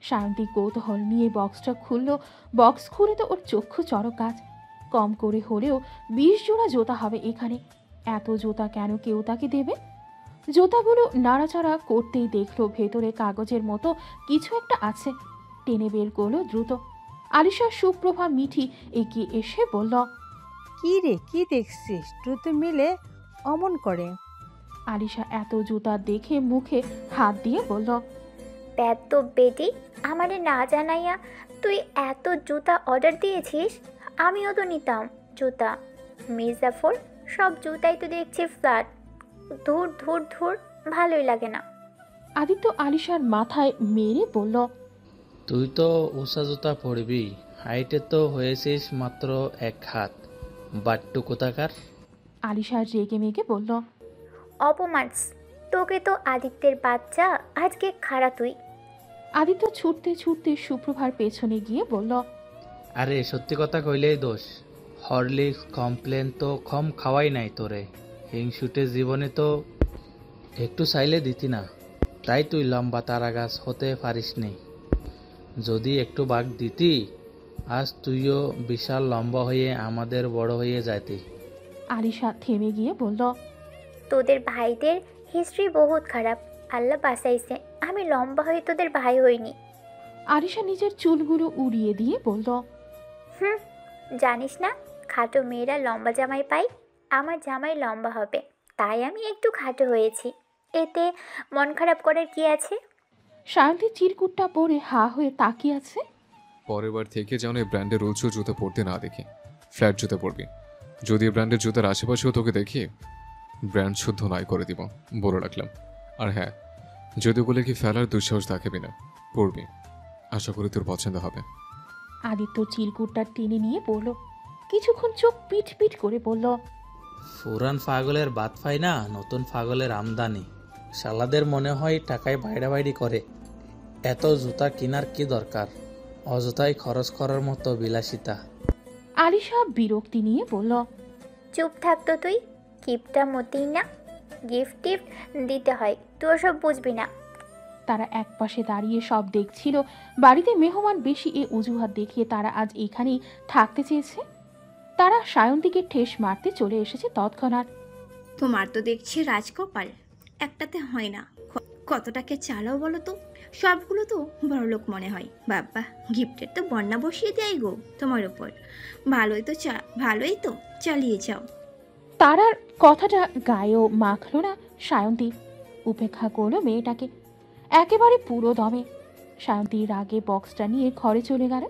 সায়ন্তী কৌতূহল নিয়ে বক্সটা খুলল। বক্স খুলে তো ওর চক্ষু চড়ক গাছ। কম করে হলেও 20 জোড়া জুতা হবে এখানে। এত জুতা কেন কেউ তাকে দেবে? জুতাগুলো নাড়াচাড়া করতেই দেখলো ভেতরে কাগজের মতো কিছু একটা আছে। টেনে বের করলো দ্রুত। আলিশা, সুপ্রভা, মিঠি এগিয়ে এসে বলল, কি রে, কি দেখছিস? দ্রুত মিলে অমন করে। আলিশা এত জুতা দেখে মুখে হাত দিয়ে বলল, তো বেটি, আমারে না জানাইয়া তুই এত জুতা অর্ডার দিয়েছিস? আমিও তো নিতাম জুতা। মির্জাফর, সব জুতাই তো দেখছি ফ্ল্যাট। ধুর ধুর ধুর, ভালোই লাগে না। আদিত্য আলিশার মাথায় মেরে বলল, তুই তো উষা জুতা পরবি, হাইটে তো হয়েছিস মাত্র 1 হাত, বাট্টু কোথাকার। আলিশা রেগে মেগে বলল, অপমানস, তোকে তো আদিত্যের বাচ্চা আজকে খাড়া তুই। আদিত্য ছুটতে ছুটতে সুপ্রভার পেছনে গিয়ে বলল, আরে সত্যি কথা কইলেই দোষ। হরলিক্স কমপ্লেন তো কম খাওয়াই নাই তোরে। হিংসুটে জীবনে তো একটু চাইলে দিতি না, তাই তুই লম্বা তারা গাছ হতে পারিস নি। যদি একটু বাঘ দিতি, আজ তুইও বিশাল লম্বা হয়ে আমাদের বড় হয়ে যাইতি। আলিশা থেমে গিয়ে বলল, তোদের ভাইদের হিস্ট্রি বহুত খারাপ। আল্লাহ বাঁচাইছে, আমি লম্বা হয়ে তোদের ভাই হইনি। আলিশা নিজের চুলগুলো উড়িয়ে দিয়ে বলল, হুম, জানিস না খাটো মেয়েরা লম্বা জামাই পায়? আমার জামাই লম্বা হবে, তাই আমি একটু খাটো হয়েছি। এতে মন খারাপ করার কি আছে? সায়ন্তী চিরকুটটা পরে হা হয়ে তাকিয়ে আছে। পরের বার থেকে যেন এই ব্র্যান্ডের উঁচু জুতো পরতে না দেখি, ফ্ল্যাট জুতো পরবি। যদি এই ব্র্যান্ডের জুতার আশেপাশেও তোকে দেখি, ব্র্যান্ড শুদ্ধ নয় করে দিব, বলে রাখলাম। আর হ্যাঁ, যদি বলে কি ফেলার দুঃসাহস দেখাবি না, পড়বি। আশা করি তোর পছন্দ হবে। আদিত্য চিরকুটটা টেনে নিয়ে পড়ল। কিছুক্ষণ চোখ পিট পিট করে বলল, পুরান পাগলের বাদ পাই না, নতুন পাগলের আমদানি। শালাদের মনে হয় টাকায় বাইড়াবাইড়ি করে। এত জুতা কেনার কি দরকার? অযথাই খরচ করার মতো বিলাসিতা। আলিশা বিরক্তি নিয়ে বলল, চুপ থাকতো তুই, কিপটা মতেই না। গিফট টিফট দিতে হয়, তুই সব বুঝবি না। তারা একপাশে দাঁড়িয়ে সব দেখছিল। বাড়িতে মেহমান বেশি এ অজুহাত দেখিয়ে তারা আজ এখানেই থাকতে চেয়েছে। তারা সায়ন্তীকে ঠেস মারতে চলে এসেছে তৎক্ষণাৎ। তোমার তো দেখছি রাজকপাল, একটাতে হয় না। কতটাকে চালাও বলো তো? সবগুলো তো বড়লোক মনে হয়। বাবা, গিফটের তো বন্যা বসিয়ে দেয় গো তোমার উপর। ভালোই তো চালিয়ে যাও। তারার কথাটা গায়েও মাখল না সায়ন্তী। উপেক্ষা করলো মেয়েটাকে একেবারে পুরো দমে। সায়ন্তী রাগে বক্সটা নিয়ে ঘরে চলে গেল।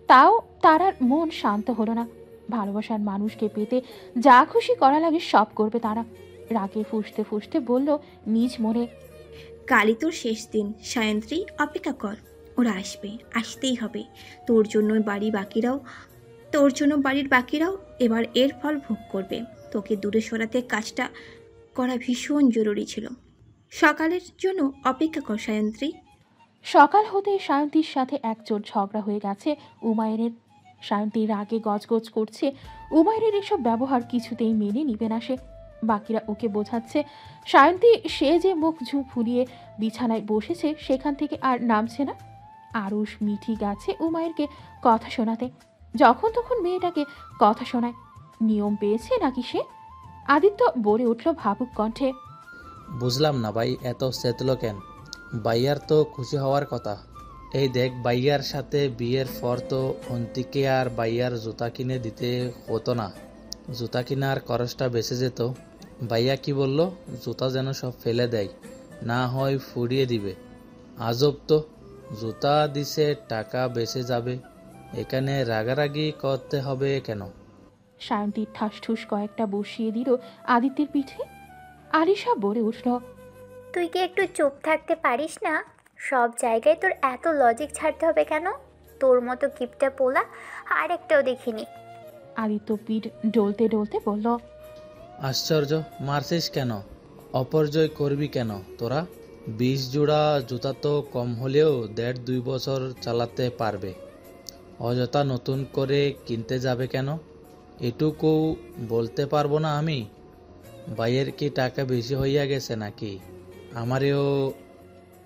তাও তারার মন শান্ত হলো না। ভালোবাসার মানুষকে পেতে যা খুশি করা লাগে সব করবে তারা। রাগে ফুঁসতে ফুঁসতে বলল নিজ মনে, কালই তোর শেষ দিন সায়ন্ত্রী, অপেক্ষা কর। ওরা আসবে, আসতেই হবে। তোর জন্য বাড়ির বাকিরাও এবার এর ফল ভোগ করবে। তোকে দূরে সরাতে কাজটা করা ভীষণ জরুরি ছিল। সকালের জন্য অপেক্ষা কর সায়ন্ত্রী। সকাল হতে সায়ন্তীর সাথে একজোট ঝগড়া হয়ে গেছে উমায়ের। সায়ন্তী রাগে গজগজ করছে। উমায়ের এসব ব্যবহার কিছুতেই মেনে নিবে না সে। বাকিরা ওকে বোঝাচ্ছে সায়ন্তী সে যে মুখ ঝুঁ ফুলিয়ে বিছানায় বসেছে সেখান থেকে আর নামছে না। আরুষ মিঠি গেছে উমায়েরকে কথা শোনাতে। যখন তখন মেয়েটাকে কথা শোনায়। নিয়ম পেয়েছে নাকি সে? আদিত্য বলে উঠল ভাবুক কণ্ঠে, বুঝলাম না ভাই, এত চেতলো কেন? বাইয়ার তো খুশি হওয়ার কথা। এই দেখ, বাইয়ার সাথে বিয়ের পর তো অন্তিকে আর বাইয়ার জুতা কিনে দিতে হতো না। জুতা কেনার খরচটা বেঁচে যেত। বাইয়া কি বলল? জুতা যেন সব ফেলে দেয়, না হয় ফুরিয়ে দিবে। আজব তো, জুতা দিছে টাকা বেঁচে যাবে, এখানে রাগারাগি করতে হবে কেন? সায়ন্তী ঠাসঠুস কয়েকটা বসিয়ে দিল আদিত্যের পিঠে। আলিশা বলে উঠল, তুই কি একটু চুপ থাকতে পারিস না? সব জায়গায় তোর এত লজিক ছাড়তে হবে কেন? তোর মতো কিপটা পোলা আর একটাও দেখিনি। আদিত্য পিঠ ডলতে ডলতে বলল, আশ্চর্য, মারছিস কেন? অপর্যয় করবি কেন তোরা? 20 জোড়া জুতা তো কম হলেও 1.5-2 বছর চালাতে পারবে। অযথা নতুন করে কিনতে যাবে কেন? এটুকু বলতে পারবো না আমি? ভাইয়ের কি টাকা বেশি হইয়া গেছে নাকি? আমারেও।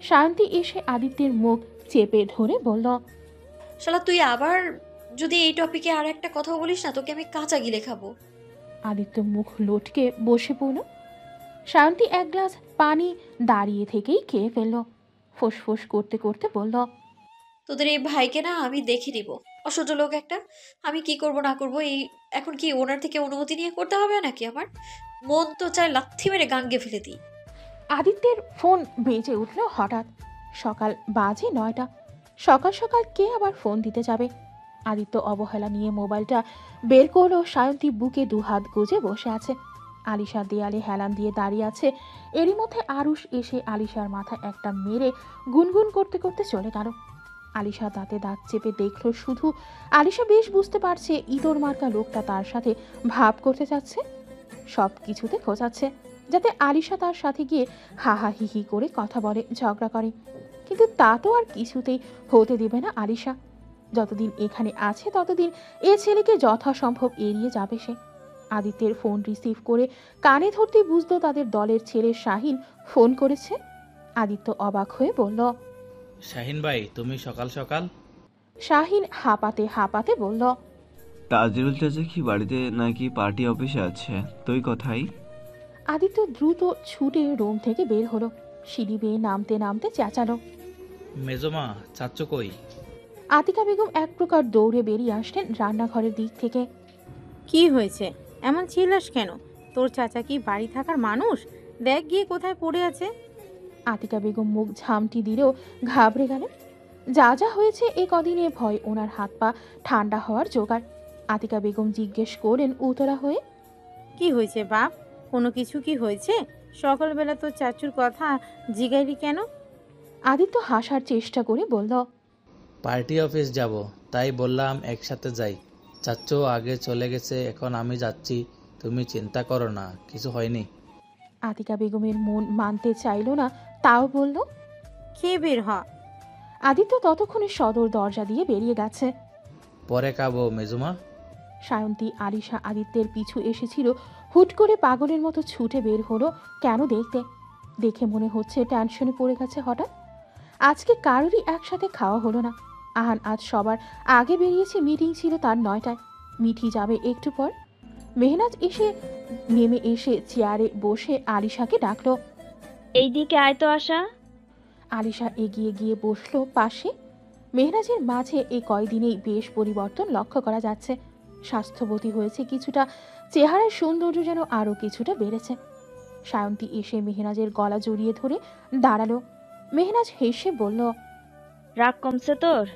সায়ন্তী এসে আদিত্যের মুখ চেপে ধরে বলল, শালা তুই আবার যদি এই টপিকে আর একটা কথা বলিস না, তোকে আমি কাঁচা গিলে খাবো। আদিত্য মুখ লটকে বসে পড়ল। সায়ন্তী এক গ্লাস পানি দাঁড়িয়ে থেকেই খেয়ে ফেলল। ফোঁস করতে করতে বলল, তোদের এই ভাইকে না আমি দেখে নিব, অসহ্য লোক একটা। আমি কি করব না করব এই এখন কি ওনার থেকে অনুমতি নিয়ে করতে হবে নাকি? আমার মন তো চায় লাথি মেরে গাঙ্গে ফেলে দিই। আদিত্যের ফোন বেজে উঠল হঠাৎ। সকাল বাজে 9টা। সকাল সকাল কে আবার ফোন দিতে যাবে? আদিত্য অবহেলা নিয়ে মোবাইলটা বের করলো। সায়ন্তী বুকে দুহাত গুজে বসে আছে। আলিশা দেয়ালে হেলান দিয়ে দাঁড়িয়ে আছে। এরই মধ্যে আরুষ এসে আলিশার মাথায় একটা মেরে গুনগুন করতে করতে চলে গেল। আলিশা দাঁতে দাঁত চেপে দেখলো শুধু। আলিশা বেশ বুঝতে পারছে ইতর মার্কা লোকটা তার সাথে ভাব করতে চাচ্ছে, সব কিছুতে খোঁজাচ্ছে যাতে আলিশা তার সাথে গিয়ে হাহা হিহি করে কথা বলে, ঝগড়া করে। কিন্তু তা তো আর কিছুতেই হতে দেবে না আলিশা। যতদিন এখানে আছে ততদিন এ ছেলেকে যথাসম্ভব এড়িয়ে যাবে সে। আদিত্যের ফোন রিসিভ করে কানে ধরতে বুঝলো তাদের দলের ছেলে শাহিন ফোন করেছে। আদিত্য অবাক হয়ে বলল, শাহিন ভাই, তুমি সকাল সকাল? শাহিন হাঁপাতে হাঁপাতে বলল, তাজরুল চাচা কি বাড়িতে নাকি পার্টি অফিসে আছে? তুই কোথায়? আদিত্য দ্রুত ছুটে রুম থেকে বের হলো। সিঁড়ি বেয়ে নামতে নামতে চেঁচালো, মেজমা, চাচ্চু কই? আতিকা বেগম এক প্রকার দৌড়ে বেরিয়ে আসলেন রান্নাঘরের দিক থেকে। কি হয়েছে? এমন ছিলাস কেন? তোর চাচা কি বাড়ি থাকার মানুষ? দেখ গিয়ে কোথায় পড়ে আছে। আতিকা বেগম মুখ ঝামটি দিলেও ঘাবড়ে গেলেন। যা যা হয়েছে এ কদিনে ভয় ওনার হাত পা ঠান্ডা হওয়ার জোগাড়। আতিকা বেগম জিজ্ঞেস করেন উতলা হয়ে, কি হয়েছে বাপ? কোনো কিছু কি হয়েছে? সকালবেলা তোর চাচুর কথা জিগাইলি কেন? আদিত্য হাসার চেষ্টা করে বলল, পার্টি অফিস যাব, তাই বললাম একসাথে যাই। চাচ্চু আগে চলে গেছে, এখন আমি যাচ্ছি। তুমি চিন্তা করো না, কিছু হয়নি। আতিকা বেগমের মন মানতে চাইল না, তাও বলল। খেয়ে বের হ। আদিত্য ততক্ষণে সদর দরজা দিয়ে বেরিয়ে গেছে। পরে খাবো মেজমা। সায়ন্তী আলিশা আদিত্যের পিছু এসেছিল। হুট করে পাগলের মতো ছুটে বের হলো কেন দেখতে। দেখে মনে হচ্ছে টেনশনে পড়ে গেছে হঠাৎ। আজকে কারোরই একসাথে খাওয়া হলো না। আহান আজ সবার আগে বেরিয়েছে, মিটিং ছিল তার 9টায়। মিঠি যাবে একটু পর। মেহনাজ নেমে এসে চেয়ারে বসে আলিশাকে ডাকলো। এইদিকে আয় তো আশা। আলিশা এগিয়ে গিয়ে বসলো পাশে। মেহনাজের মাঝে এই কয়দিনেই বেশ পরিবর্তন লক্ষ্য করা যাচ্ছে। স্বাস্থ্যবতী হয়েছে কিছুটা, চেহারার সৌন্দর্য যেন আরও কিছুটা বেড়েছে। সায়ন্তী এসে মেহনাজের গলা জড়িয়ে ধরে দাঁড়ালো। মেহনাজ হেসে বলল, রাগ কমছে তোর?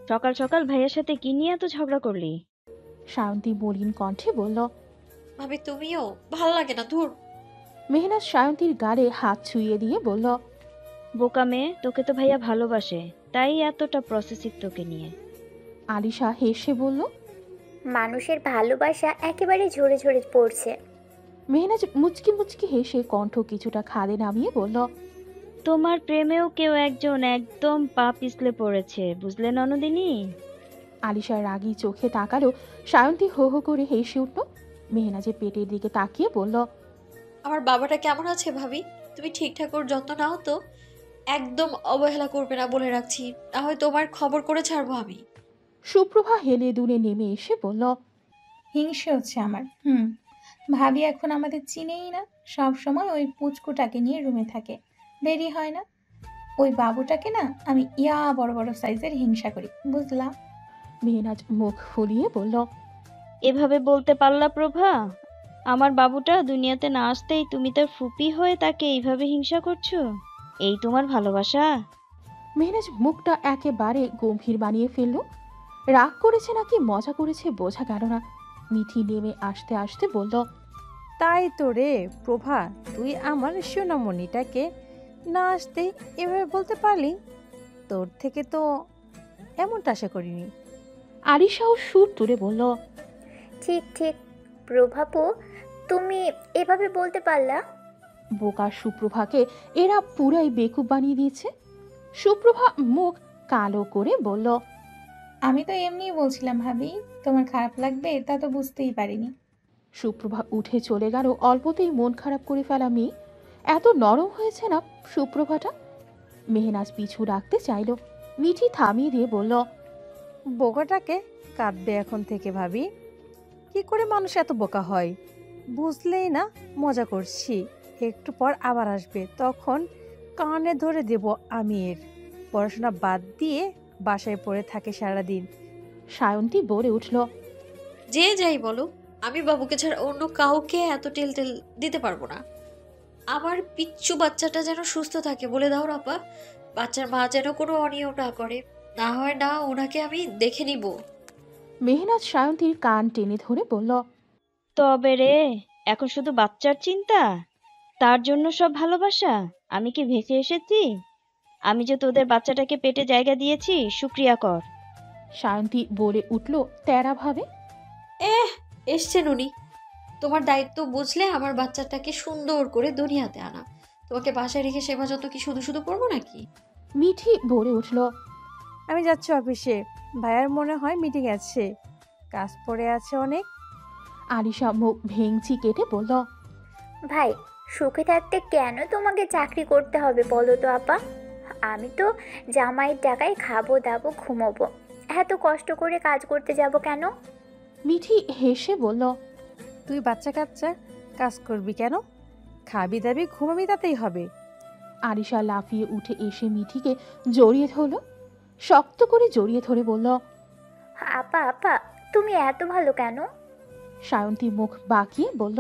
সকাল সকাল ভাইয়ের সাথে কি নিয়ে এত ঝগড়া করলি? সায়ন্তী মলিন কণ্ঠে বলল। ভাবি তুমিও, ভাল লাগে না ধুর। মেহনাজ সায়ন্তীর গালে হাত ছুঁয়ে দিয়ে বলল, বোকা মেয়ে, তোকে তো ভাইয়া ভালোবাসে, তাই এতটা প্রসেসিভ তোকে নিয়ে। আলিশা হেসে বলল। মানুষের ভালোবাসা একেবারে ঝরে ঝরে পড়ছে। মেহনাজ মুচকি মুচকি হেসে কণ্ঠ কিছুটা খাদে নামিয়ে বলল, তোমার প্রেমেও কেউ একজন একদম পা পিছলে পড়েছে, বুঝলে ননদিনী? আলিশা রাগী চোখে তাকালো। সায়ন্তী হো হো করে হেসে উঠল। মেহনাজের পেটের দিকে তাকিয়ে বলল, আমার বাবাটা কেমন আছে ভাবি? তুমি ঠিকঠাক ওর যত্ন নাও তো, একদম অবহেলা করবে না বলে রাখছি, না হয় তোমার খবর করে ছাড়বো আমি। সুপ্রভা হেলে দুলে নেমে এসে বলল, হিংসে হচ্ছে আমার। ভাবি এখন আমাদের চিনেই না, সব সময় ওই পুচকুটাকে নিয়ে রুমে থাকে, দেরি হয় না। ওই বাবুটাকে না আমি বড় বড় সাইজের হিংসা করি, বুঝলাম। মেহনাজ মুখ ফুলিয়ে বলল, এভাবে বলতে পারলা প্রভা? আমার বাবুটা দুনিয়াতে না আসতেই তুমি তার ফুপি হয়ে তাকে এইভাবে হিংসা করছো? এই তোমার ভালোবাসা? মেহনাজ মুখটা একেবারে গম্ভীর বানিয়ে ফেলল। রাগ করেছে নাকি মজা করেছে বোঝা গেল না। মিঠি নেমে আসতে আসতে বলল, তাই তো রে প্রভা, তুই আমার সোনামণিটাকে না আসতে এভাবে বলতে পারলি? তোর থেকে তো এমনটা আশা করিনি। আলিশাও সুর তুলে বলল, ঠিক ঠিক প্রভাপু, তুমি এভাবে বলতে পারলা? বোকা সুপ্রভাকে এরা পুরাই বেকুব বানিয়ে দিয়েছে। সুপ্রভা মুখ কালো করে বলল, আমি তো এমনিই বলছিলাম ভাবি, তোমার খারাপ লাগবে তা তো বুঝতেই পারিনি। সুপ্রভা উঠে চলে গেল। অল্পতেই মন খারাপ করে ফেলা মেয়ে, এত নরম হয়েছে না সুপ্রভাটা। মেহনাজ পিছু রাখতে চাইল। মিঠি থামিয়ে দিয়ে বলল, বোকাটাকে কাঁদবে এখন থেকে ভাবি। কি করে মানুষ এত বোকা হয় বুঝলেই না, মজা করছি। একটু পর আবার আসবে, তখন কানে ধরে দেব আমি এর। পড়াশোনা বাদ দিয়ে বাসায় পড়ে থাকে সারাদিন। সায়ন্তী বলে উঠল, যে যাই বলো, আমি বাবুকে ছাড়া অন্য কাউকে এত টেল দিতে পারবো না। আমার পিচ্চু বাচ্চাটা যেন সুস্থ থাকে বলে দাও আপা। বাচ্চার মা যেন কোনো অনিয়ম না করে, না হয় না ওনাকে আমি দেখে নিব। মেহনাজ সায়ন্তীর কান টেনে ধরে বলল, তবে রে, এখন শুধু বাচ্চার চিন্তা? তার জন্য সব ভালোবাসা? আমি কি ভেসে এসেছি? আমি যে তোদের বাচ্চাটাকে পেটে জায়গা দিয়েছি, শুক্রিয়া কর। সায়ন্তী বলে উঠল তেরা ভাবে, এসছেন উনি। তোমার দায়িত্ব বুঝলে আমার বাচ্চাটাকে সুন্দর করে দুনিয়াতে আনা। তোমাকে বাসায় রেখে সেবা যত কি শুধু শুধু করবো নাকি? মিঠি বলে উঠল, আমি যাচ্ছি অফিসে, ভাইয়ার মনে হয় মিটিং আছে, কাজ পড়ে আছে অনেক। আলিশা মুখ ভেঙচি কেটে বলল, ভাই, সুখে থাকতে কেন তোমাকে চাকরি করতে হবে বলো তো আপা? আমি তো জামাইয়ের টাকায় খাবো দাবো ঘুমোবো, এত কষ্ট করে কাজ করতে যাব কেন? মিঠি হেসে বলল, তুই বাচ্চা কাচ্চা কাজ করবি কেন? খাবি দাবি ঘুমাবি, তাতেই হবে। আলিশা লাফিয়ে উঠে এসে মিঠিকে জড়িয়ে ধরল, শক্ত করে জড়িয়ে ধরে বলল, আপা আপা, তুমি এত ভালো কেন? সায়ন্তী মুখ বাঁকিয়ে বলল,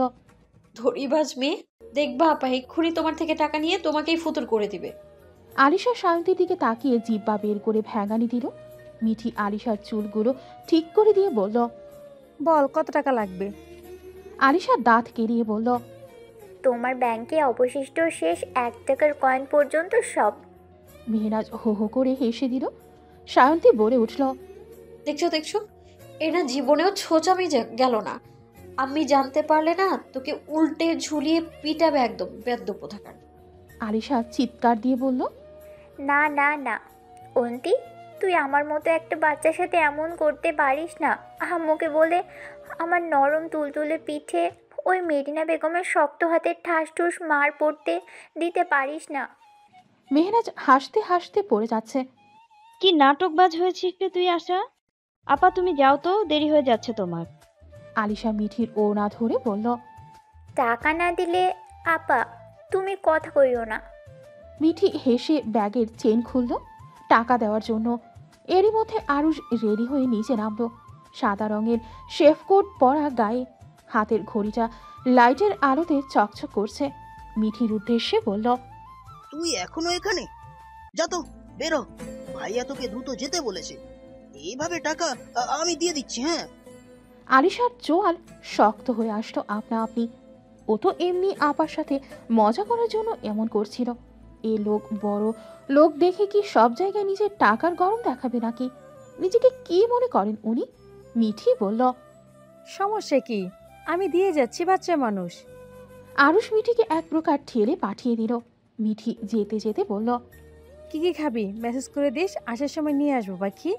ধরিবাজ মেয়ে, দেখবা আপা এক্ষুনি তোমার থেকে টাকা নিয়ে তোমাকেই ফুতুর করে দিবে। আলিশা সায়ন্তীর দিকে তাকিয়ে জিব্বা বের করে ভ্যাঙানি দিল। মিঠি আলিশার চুলগুলো ঠিক করে দিয়ে বলল, বল কত টাকা লাগবে? আলিশা দাঁত কেরিয়ে বলল, তোমার ব্যাংকে অবশিষ্ট শেষ 1 টাকার কয়েন পর্যন্ত সব। মেহনাজ হো হো করে হেসে দিল। সায়ন্তী বলে উঠল, দেখছো দেখছো, এরা জীবনেও ছোচামি গেল না। আমি জানতে পারলে না তোকে উল্টে ঝুলিয়ে পিটাবে একদম বেদ্য কোথাকার। আলিশা চিৎকার দিয়ে বলল, না না না অন্তি, তুই আমার মতো একটা বাচ্চার সাথে এমন করতে পারিস না। আম্মুকে বলে আমার নরম তুলতুলে পিঠে ওই মেরিনা বেগমের শক্ত হাতের ঠাস ঠুস মার পড়তে দিতে পারিস না। মেহনাজ হাসতে হাসতে পড়ে যাচ্ছে। কি নাটকবাজ হয়েছিস রে তুই আশা? আপা তুমি যাও তো, দেরি হয়ে যাচ্ছে তোমার। আলিশা মিঠির ওড়না ধরে বলল, টাকা না দিলে আপা তুমি কথা কইও না। মিঠি হেসে ব্যাগের চেন খুলল টাকা দেওয়ার জন্য। এরই মধ্যে আরুষ রেডি হয়ে নিচে নামলো। সাদা রঙের শেফ কোট পরা গায়ে, হাতের ঘড়িটা লাইটের আলোতে চকচক করছে। মিঠির উদ্দেশ্যে বলল, তুই এখনো এখানে? যা তো, বেরো, ভাইয়া তোকে দ্রুত যেতে বলেছে। এইভাবে টাকা আমি দিয়ে দিচ্ছি। হ্যাঁ। আলিশার চোয়াল শক্ত হয়ে আসলো আপনা আপনি। ও তো এমনি আপার সাথে মজা করার জন্য এমন করছিল। এ লোক বড় লোক দেখে কি সব জায়গায় নিজের টাকার গরম দেখাবে নাকি? নিজেকে কি মনে করেন উনি? মিঠি বলল, সমস্যা কি, আমি দিয়ে যাচ্ছি, বাচ্চা মানুষ। আরুষ মিঠিকে এক প্রকার ঠেলে পাঠিয়ে দিল। মিঠি যেতে যেতে বলল, কি কি খাবি মেসেজ করে দিস, আসার সময় নিয়ে আসবো পাখি।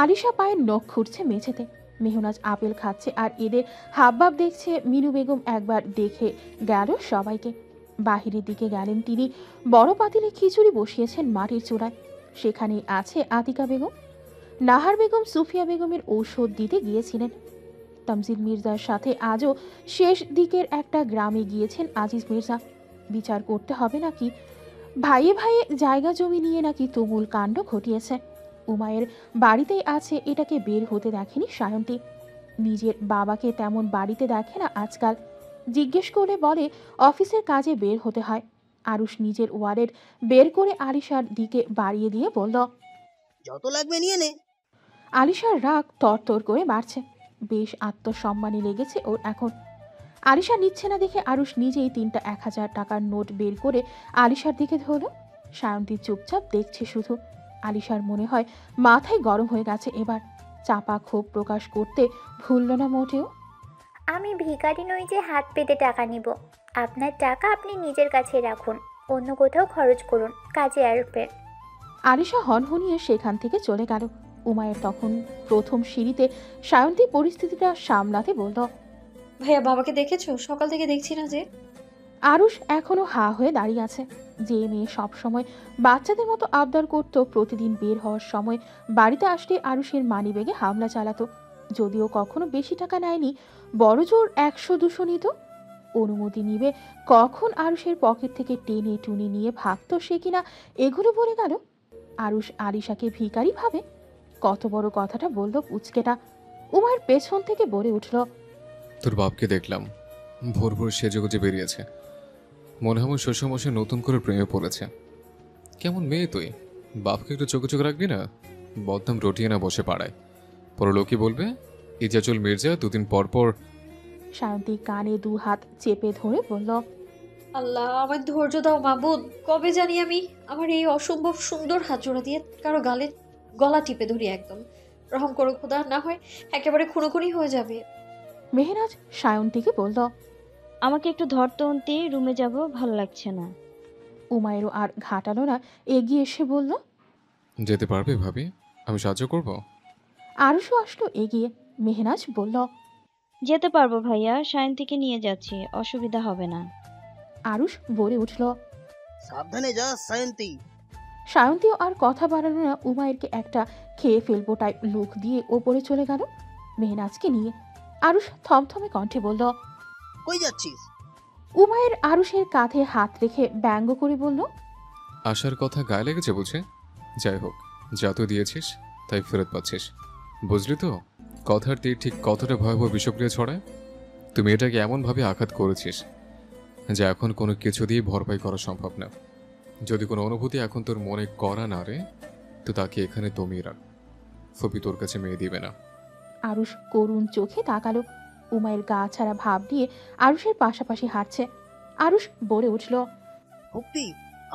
আলিশা পায়ের নখ খুঁড়ছে মেঝেতে। মেহনাজ আপেল খাচ্ছে আর এদের হাবভাব দেখছে। মিনু বেগম একবার দেখে গেল সবাইকে। বাহিরের দিকে গেলেন তিনি। বড় পাতিলে খিচুড়ি বসিয়েছেন মাটির চূড়ায়। সেখানেই আছে আতিকা বেগম। নাহার বেগম সুফিয়া বেগমের ঔষধ দিতে গিয়েছিলেন। তামজিদ মির্জার সাথে আজও শেষ দিকের একটা গ্রামে গিয়েছেন আজিজ মির্জা। বিচার করতে হবে নাকি ভাইয়ে ভাইয়ে জায়গা জমি নিয়ে নাকি তুমুল কাণ্ড ঘটিয়েছে। উমায়ের বাড়িতেই আছে, এটাকে বের হতে দেখেনি সায়ন্তী। নিজের বাবাকে তেমন বাড়িতে দেখে না আজকাল। জিজ্ঞেস করে বলে অফিসের কাজে বের হতে হয়। আরুষ নিজের ওয়ালেট বের করে আলিশার দিকে বাড়িয়ে দিয়ে বলল, যত লাগবে নিয়ে নে। আলিশার রাগ তরতর করে বাড়ছে। বেশ আত্মসম্মানে লেগেছে ওর এখন। আলিশা নিচ্ছে না দেখে আরুষ নিজেই 3টা 1000 টাকার নোট বের করে আলিশার দিকে ধরল। সায়ন্তী চুপচাপ দেখছে শুধু। আলিশার মনে হয় মাথায় গরম হয়ে গেছে এবার। চাপা ক্ষোভ প্রকাশ করতে ভুলল না মোটেও। আমি ভিখারি নই যে হাত পেতে টাকা নিব। আপনার টাকা আপনি নিজের কাছে রাখুন, অন্য কোথাও খরচ করুন, কাজে আসবে। আলিশা হনহনিয়ে সেখান থেকে চলে গেল। উমায়ের তখন প্রথম সিঁড়িতে। সায়ন্তী পরিস্থিতিটা সামলাতে বলল, ভাইয়া বাবাকে দেখেছো? সকাল থেকে দেখছি না যে। আরুষ এখনো হা হয়ে দাঁড়িয়ে আছে। যে মেয়ে সবসময় বাচ্চাদের মতো আবদার করত, প্রতিদিন বের হওয়ার সময় বাড়িতে আসলে আরুষের মানিব্যাগে হামলা চালাতো। যদিও কখনো বেশি টাকা নেয়নি, বড় জোর 100-200 নিত। অনুমতি নিবে কখন আরুষের পকেট থেকে টেনে টুনে নিয়ে ভাগতো সে কিনা এগুলো বলে গেল। আরুষ আরিশাকে ভিখারি ভাবে। কত বড় কথাটা বলল পুচকেটা। উমায়ের পেছন থেকে বলে উঠল, তোর বাপকে দেখলাম ভোর ভোর সেজেগুজে বেরিয়েছে। মনে হয় আমার শ্বশুরমশাই নতুন করে প্রেমে পড়েছে। কেমন মেয়ে তুই? বাপকে একটু চোখে চোখ রাখবি না? বদনাম রটিয়ে না বসে পাড়ায়। পরে লোকে বলবে ইজাজুল মির্জা 2 দিন পর পর। সায়ন্তী কানে 2 হাত চেপে ধরে বলল, আল্লাহ আমার ধৈর্য দাও মাবুদ, কবে জানি আমি আমার এই অসম্ভব সুন্দর হাত জোড়া দিয়ে কারো গালে গলা টিপে ধরি। একদম রহম করো খোদা, না হয় একেবারে খুনোখুনি হয়ে যাবে। মেহরাজ সায়ন্তীকে বলল। আমাকে একটু ধরতো অন্তি, রুমে যাব, ভালো লাগছে না। উমায়েরও আর ঘাটালো না, এগিয়ে এসে বলল। যেতে পারবে ভাবি? আমি সাহায্য করব। আরুষও আসলো এগিয়ে। মেহনাজ বলল, যেতে পারবো ভাইয়া, সায়ন্তীকে নিয়ে যাচ্ছি, অসুবিধা হবে না। আরুষ বলে উঠল। সাবধানে যা সায়ন্তী। সায়ন্তীও আর কথা বাড়ালো না, উমায়েরকে একটা খেয়ে ফেলবো টাইপ লুক দিয়ে ওপরে চলে গেল মেহনাজকে নিয়ে। আরুষ থমথমে কণ্ঠে বলল, কই যাচ্ছিস? উমায়ের আরুষের কাঁধে হাত রেখে ব্যঙ্গ করে বলল, আসার কথা গায়ে লেগেছে বুঝে? যাই হোক, যা তো দিয়েছিস তাই ফেরত পাচ্ছিস। বুঝলি তো কথার তীর ঠিক কতটা ভয়াবহ বিষক্রিয়া ছড়ায়? তুমি এটাকে এমনভাবে আঘাত করেছিস যে এখন কোনো কিছু দিয়ে ভরপাই করা সম্ভব না। যদি কোনো অনুভূতি এখন তোর মনে করা না রে, তো তাকে এখানে দমিয়ে রাখ। ফপি তোর কাছে মেয়ে দিবে না। আরুষ করুণ চোখে তাকালো। উমায়ের গা ছাড়া ভাব দিয়ে আরুষের পাশাপাশি হাঁটছে। আরুষ বলে উঠল, ভক্তি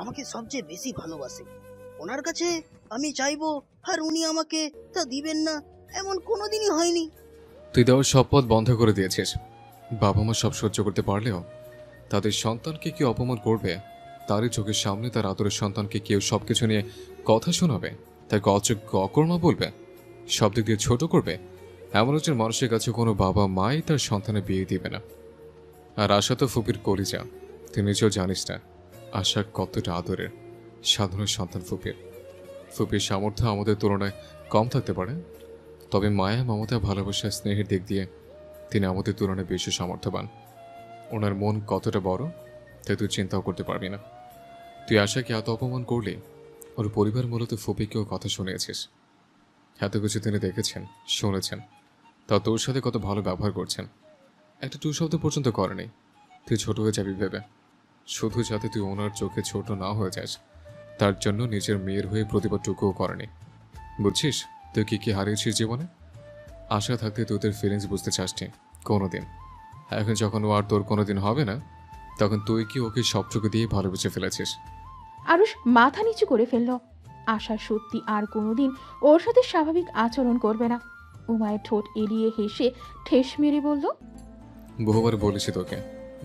আমাকে সবচেয়ে বেশি ভালোবাসে। ওনার কাছে আমি চাইবো আর উনি আমাকে তা দিবেন না, এমন কোনোদিনই হয়নি। তুই দেওয়ার সব পথ বন্ধ করে দিয়েছিস। বাবা মা সব সহ্য করতে পারলেও তাদের সন্তানকে কেউ অপমান করবে, তারই চোখের সামনে তার আদরের সন্তানকে কেউ সবকিছু নিয়ে কথা শোনাবে, তাকে অযোগ্য অকর্মা বলবে, সব দিক দিয়ে ছোট করবে, এমন একজন মানুষের কাছে কোনো বাবা মাই তার সন্তানের বিয়ে দিবে না। আর আশা তো ফুপির কলিজা, তুই নিজেও জানিস না আশা কতটা আদরের সাধারণ সন্তান ফুপির। ফুপির সামর্থ্য আমাদের তুলনায় কম থাকতে পারে, তবে মায়া মমতা ভালোবাসা স্নেহের দিক দিয়ে তিনি আমাদের তুলনায় বেশি সামর্থ্যবান। ওনার মন কতটা বড় তাই তুই চিন্তাও করতে পারবি না। তুই আশাকে এত অপমান করলি, ওর পরিবার মূলত ফুপিকেও কথা শুনিয়েছিস। এত কিছু তিনি দেখেছেন শুনেছেন, তা তোর সাথে কত ভালো ব্যবহার করছেন, একটা টু শব্দ পর্যন্ত করেনি। তুই ছোট হয়ে যাবি ভেবে, শুধু যাতে তুই ওনার চোখে ছোট না হয়ে যাস তার জন্য নিজের মেয়ের হয়ে প্রতিবাদটুকুও করেনি। বুঝছিস তুই কি কি হারিয়েছিস জীবনে? আশা থাকতে তোদের ফিলিংস বুঝতে চাসনি কোনোদিন। এখন যখন ও আর তোর কোনোদিন হবে না, তখন তুই কি ওকে সবটুকু দিয়ে ভালোবেসে ফেলেছিস। আরুষ মাথা নিচু করে ফেলল। আশা সত্যি আর কোনোদিন ওর সাথে স্বাভাবিক আচরণ করবে না। উমায়ের ঠোঁট এড়িয়ে হেসে ঠেস মেরে বলল, বহুবার বলেছি তোকে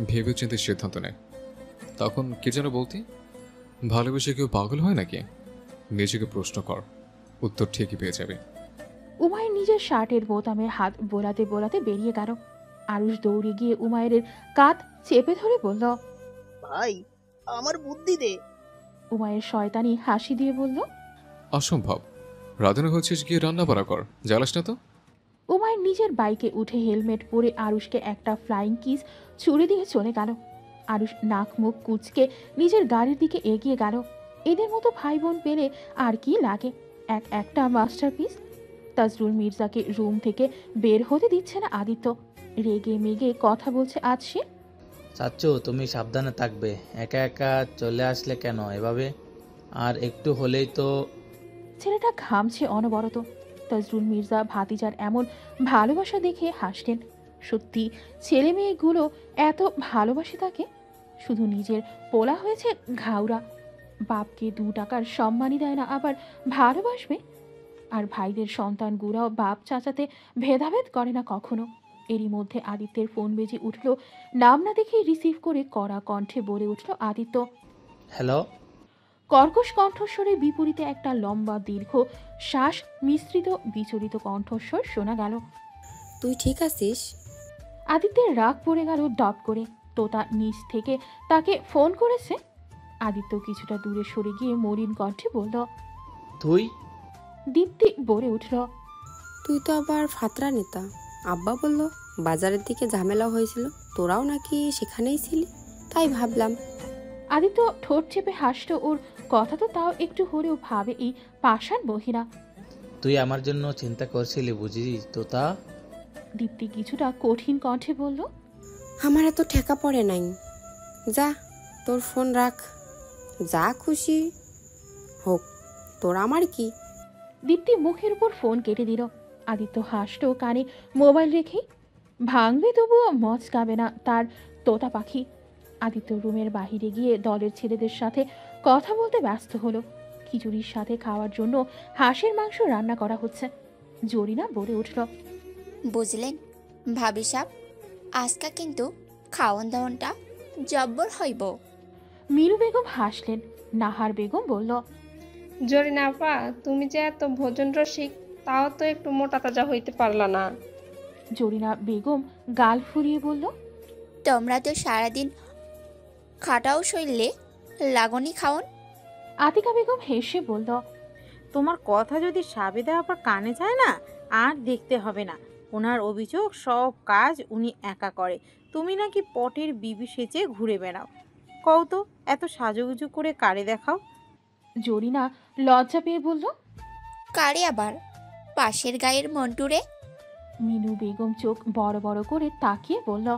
ভেবে চিন্তে সিদ্ধান্ত নেয়। তখন কি যেন বলতি, ভালোবেসে কেউ পাগল হয় নাকি? নিজেকে প্রশ্ন কর, উত্তর ঠিকই পেয়ে যাবে। উমায়ের নিজের শার্টের বোতামে হাত বোলাতে বোলাতে বেরিয়ে গেল। আরুষ দৌড়ে গিয়ে উমায়ের কাঁধ চেপে ধরে বলল, ভাই আমার বুদ্ধি দে। উমায়ের শয়তানি হাসি দিয়ে বলল, অসম্ভব, রাধনা হচ্ছিস গিয়ে রান্না বাড়া কর, জ্বালাস না তো। উমায়ের নিজের বাইকে উঠে হেলমেট পরে আরুষকে একটা ফ্লাইং কিস ছুড়ে দিয়ে চলে গেল। আরুষ নাক মুখ কুচকে নিজের গাড়ির দিকে এগিয়ে গেল। এদের মতো ভাই বোন পেলে আর কি লাগে, একটা মাস্টারপিস। তাজরুল মির্জাকে রুম থেকে বের হতে দিচ্ছে না আদিত্য। রেগে মেগে কথা বলছে আজ সে। চাচ্চু তুমি সাবধানে থাকবে, একা একা চলে আসলে কেন এভাবে? আর একটু হলেই তো। ছেলেটা ঘামছে অনবরত। তাজরুল মির্জা ভাতিজার এমন ভালোবাসা দেখে হাসলেন। সত্যি ছেলে মেয়েগুলো এত ভালোবাসে তাকে? শুধু নিজের পোলা হয়েছে ঘাউরা, বাপকে 2 টাকার সম্মানই দেয় না, আবার ভালোবাসবে? আর ভাইদের সন্তানগুলাও বাপ চাচাতে ভেদাভেদ করে না কখনো। এরই মধ্যে আদিত্যের ফোন বেজে উঠল। নাম না দেখেই রিসিভ করে কড়া কণ্ঠে বলে উঠল আদিত্য। হ্যালো। কর্কশ কণ্ঠস্বরের বিপরীতে একটা লম্বা দীর্ঘ শ্বাস মিশ্রিত বিচলিত কণ্ঠস্বর শোনা গেল। তুই ঠিক আছিস? আদিত্যের রাগ পড়ে গেল ডপ করে। তোতা নিচ থেকে তাকে ফোন করেছে। আদিত্য কিছুটা দূরে সরে গিয়ে মলিন কণ্ঠে বলল, তুই? দীপ্তি বলে উঠল, তুই তো আবার ফাতরা নেতা। আব্বা বলল বাজারের দিকে ঝামেলা হয়েছিল, তোরাও নাকি সেখানেই ছিলি, তাই ভাবলাম। আদিত্য ঠোঁট চেপে হাসল। ওর কথা তো তাও একটু হলেও ভাবে এই পাষাণ মহিলা। তুই আমার জন্য চিন্তা করছিলি বুঝি তোতা? দীপ্তি কিছুটা কঠিন কণ্ঠে বলল, আমার এত ঠেকা পড়ে নাই। যা, তোর ফোন রাখ, যা খুশি হোক, তোর আমার কি। দীপ্তি মুখের উপর ফোন কেটে দিল। আদিত্য হাসল কানে মোবাইল রেখেই। ভাঙবে তবুও মচকাবে না তার তোতা পাখি। আদিত্য রুমের বাহিরে গিয়ে দলের ছেলেদের সাথে কথা বলতে ব্যস্ত হলো। খিচুড়ির সাথে খাওয়ার জন্য হাঁসের মাংস রান্না করা হচ্ছে। জরিনা বলে উঠল, বুঝলেন ভাবি সাব, আজকা কিন্তু খাওয়ান দাওয়ানটা জব্বর হইব। মিনু বেগম হাসলেন। নাহার বেগম বলল, জরিনা আপা, তুমি যে এত ভোজন রসিক, তাও তো একটু মোটা তাজা হইতে পারলা না। জরিনা বেগম গাল ফুরিয়ে বলল, তোমরা তো সারাদিন খাটাও শরীরে লাগনি খাওন। আতিকা বেগম হেসে বলল, তোমার কথা যদি সাবেদা আবার কানে যায় না, আর দেখতে হবে না। ওনার অভিযোগ সব কাজ উনি একা করে, তুমি নাকি পটের বিবি সেজে ঘুরে বেড়াও। কও তো, এত সাজুগুজু করে কারে দেখাও? জরিনা লজ্জা পেয়ে বলল, কারে আবার? পাশের গায়ের মন্টুরে। মিনু বেগম চোখ বড় বড় করে তাকিয়ে বলল,